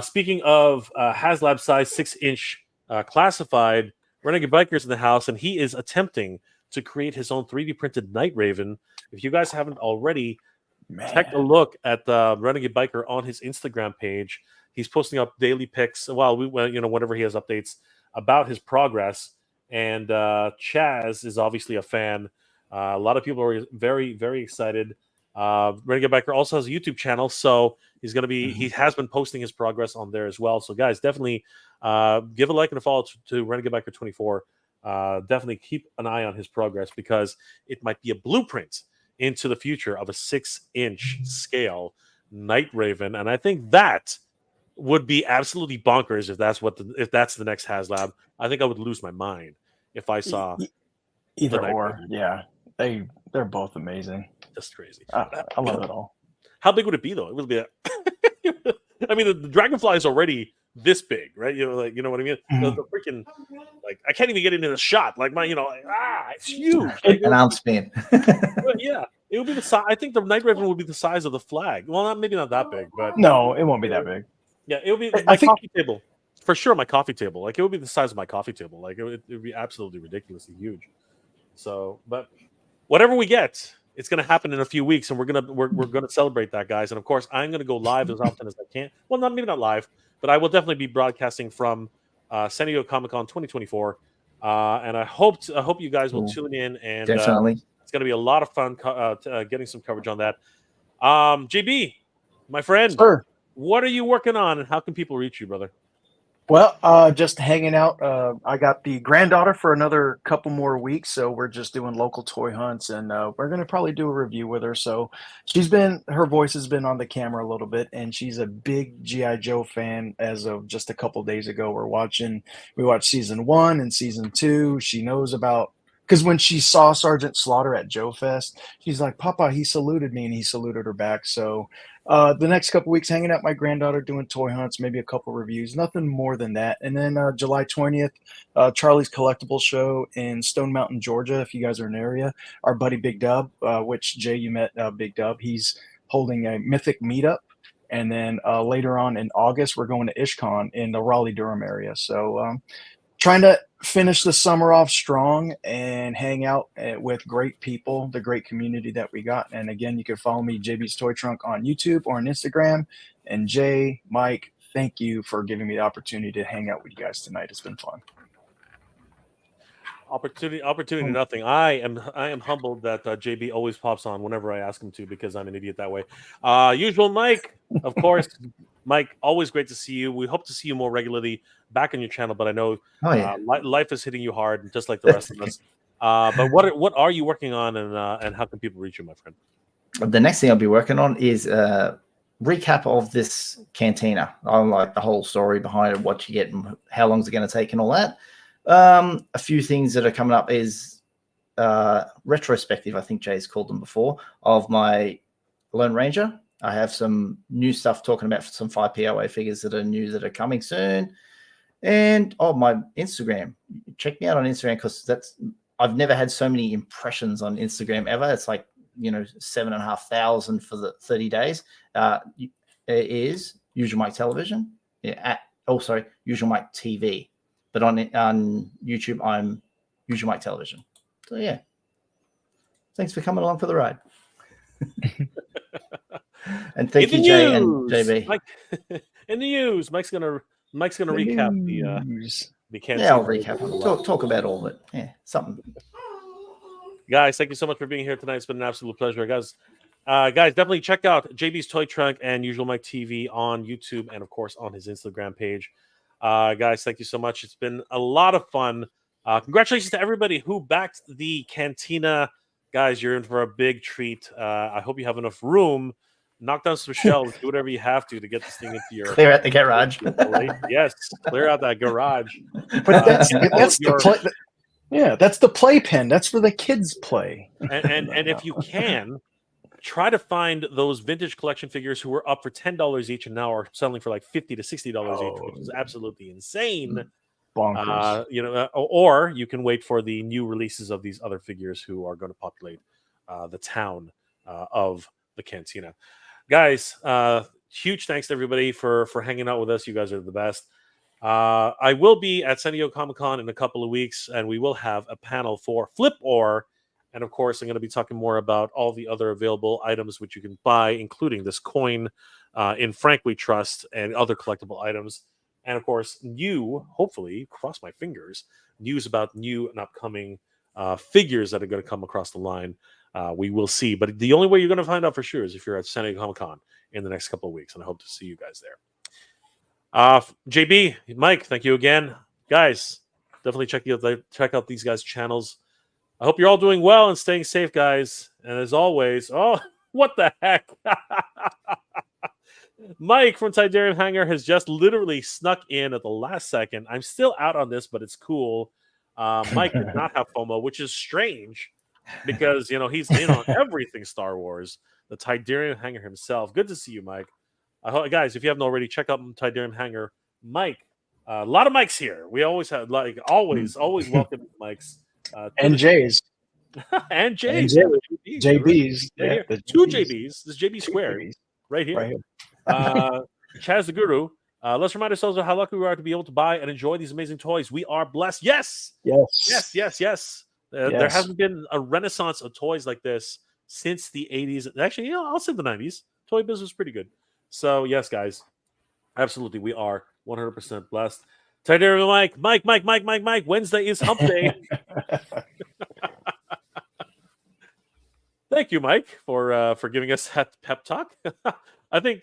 Speaking of Haslab size 6-inch classified, Renegade Biker's in the house, and he is attempting to create his own 3D printed Night Raven. If you guys haven't already, take a look at the Renegade Biker on his Instagram page. He's posting up daily pics. Whenever he has updates about his progress. And Chaz is obviously a fan. A lot of people are very, very excited. Renegade Biker also has a YouTube channel, so he's going to be. He has been posting his progress on there as well. So, guys, definitely give a like and a follow to Renegade Biker 24. Definitely keep an eye on his progress because it might be a blueprint into the future of a 6-inch scale Night Raven, and I think that would be absolutely bonkers if that's the next Haslab. I think I would lose my mind if I saw either Night or. Raven. Yeah, they're both amazing. Just crazy. I love it all. How big would it be though? It would be. I mean, the Dragonfly is already this big, right? You know what I mean? The freaking I can't even get into the shot. It's huge. An arm span. Yeah, it would be the size. I think the Night Raven would be the size of the flag. Well, maybe not that big, but No, it won't be that big. yeah, it would be I my think- coffee table for sure. My coffee table, it would be the size of my coffee table. It would be absolutely ridiculously huge. So, but whatever we get, it's going to happen in a few weeks, and we're gonna celebrate that, guys. And of course, I'm going to go live as often as I can. Well, maybe not live, but I will definitely be broadcasting from San Diego Comic-Con 2024. And I hope you guys will tune in. And Definitely. it's going to be a lot of fun getting some coverage on that. JB, my friend, Sure. what are you working on, and how can people reach you, brother? Well, just hanging out. I got the granddaughter for another couple more weeks, so we're just doing local toy hunts, and we're gonna probably do a review with her. So her voice has been on the camera a little bit, and she's a big G.I. Joe fan. As of just a couple days ago, we watched season 1 and season 2. She knows about. Because when she saw Sergeant Slaughter at Joe Fest, she's like, "Papa, he saluted me," and he saluted her back. So the next couple weeks, hanging out with my granddaughter, doing toy hunts, maybe a couple reviews, nothing more than that. And then July 20th, Charlie's Collectible Show in Stone Mountain, Georgia. If you guys are in the area, our buddy Big Dub, which Jay, you met Big Dub, he's holding a Mythic meetup. And then later on in August, we're going to IshCon in the Raleigh-Durham area. So trying to finish the summer off strong and hang out with great people, the great community that we got. And again, you can follow me, JB's Toy Trunk, on YouTube or on Instagram. And Jay, Mike, thank you for giving me the opportunity to hang out with you guys tonight. It's been fun. Opportunity, nothing. I am humbled that JB always pops on whenever I ask him to, because I'm an idiot that way. Usual Mike, of course. Mike, always great to see you. We hope to see you more regularly back on your channel, but I know life is hitting you hard, just like the rest of us. But what are you working on, and how can people reach you, my friend? The next thing I'll be working on is a recap of this cantina. I like the whole story behind it, what you get, and how long is it going to take, and all that. A few things that are coming up is retrospective, I think Jay's called them before, of my Lone Ranger. I have some new stuff talking about some 5POA figures that are new that are coming soon. And my Instagram. Check me out on Instagram, because I've never had so many impressions on Instagram ever. It's like 7,500 for the 30 days. It is Usual Mike Television. Yeah, Usual Mike TV. But on YouTube, I'm Usual Mike Television. So yeah, thanks for coming along for the ride. And thank you, Jay and JB. Mike, in the news, Mike's gonna recap the cancer. Yeah, I'll recap. Talk about all of it. Yeah, something. Guys, thank you so much for being here tonight. It's been an absolute pleasure, guys. Guys, definitely check out JB's Toy Trunk and Usual Mike TV on YouTube and, of course, on his Instagram page. Guys, thank you so much. It's been a lot of fun. Congratulations to everybody who backed the Cantina. Guys, you're in for a big treat. I hope you have enough room. Knock down some shelves. Do whatever you have to get this thing into your... Clear out the garage. Yes, clear out that garage. But that's the playpen. That's where the kids play. And if you can, try to find those vintage collection figures who were up for $10 each and now are selling for like $50 to $60 each, which is absolutely insane. Bonkers. Or you can wait for the new releases of these other figures who are going to populate the town of the Cantina. Guys, huge thanks to everybody for hanging out with us. You guys are the best. I will be at San Diego Comic-Con in a couple of weeks, and we will have a panel for Flip Or. And of course, I'm going to be talking more about all the other available items which you can buy, including this coin in Frank We Trust and other collectible items. And of course, hopefully, cross my fingers, news about new and upcoming figures that are going to come across the line. We will see. But the only way you're going to find out for sure is if you're at San Diego Comic-Con in the next couple of weeks. And I hope to see you guys there. JB, Mike, thank you again. Guys, definitely check out these guys' channels. I hope you're all doing well and staying safe, guys. And as always, what the heck? Mike from Tidarium Hangar has just literally snuck in at the last second. I'm still out on this, but it's cool. Mike did not have FOMO, which is strange because, he's in on everything Star Wars. The Tidarium Hangar himself. Good to see you, Mike. Guys, if you haven't already, check out Tidarium Hangar. Mike, a lot of Mikes here. We always have, always welcome Mikes. And J's. and J's. JB's. Yeah, two JB's. This is JB squared right here. Chaz the Guru. Let's remind ourselves of how lucky we are to be able to buy and enjoy these amazing toys. We are blessed. Yes. There hasn't been a renaissance of toys like this since the 80s. Actually, I'll say the 90s. Toy business was pretty good. So, yes, guys. Absolutely. We are 100% blessed. Tidarium Mike. Wednesday is hump day. Thank you, Mike, for giving us that pep talk. I think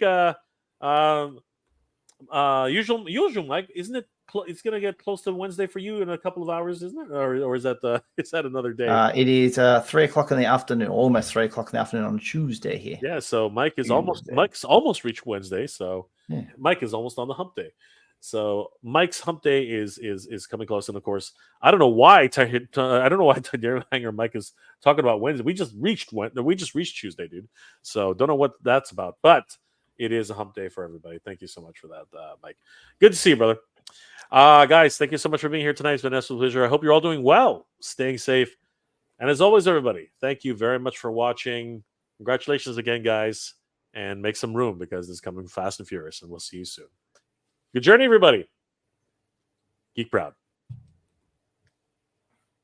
usual Mike, isn't it? It's going to get close to Wednesday for you in a couple of hours, isn't it? Or is that is that another day? It is 3 o'clock in the afternoon, almost 3 o'clock in the afternoon on Tuesday here. Yeah, so Mike's almost reached Wednesday, so yeah. Mike is almost on the hump day. So Mike's hump day is coming close, and of course, I don't know why Tidarium Hangar Mike is talking about Wednesday. We just reached Tuesday, dude. So don't know what that's about, but it is a hump day for everybody. Thank you so much for that, Mike. Good to see you, brother. Guys, thank you so much for being here tonight. It's been an absolute pleasure. I hope you're all doing well, staying safe, and as always, everybody, thank you very much for watching. Congratulations again, guys, and make some room because it's coming fast and furious, and we'll see you soon. Good journey, everybody. Geek proud.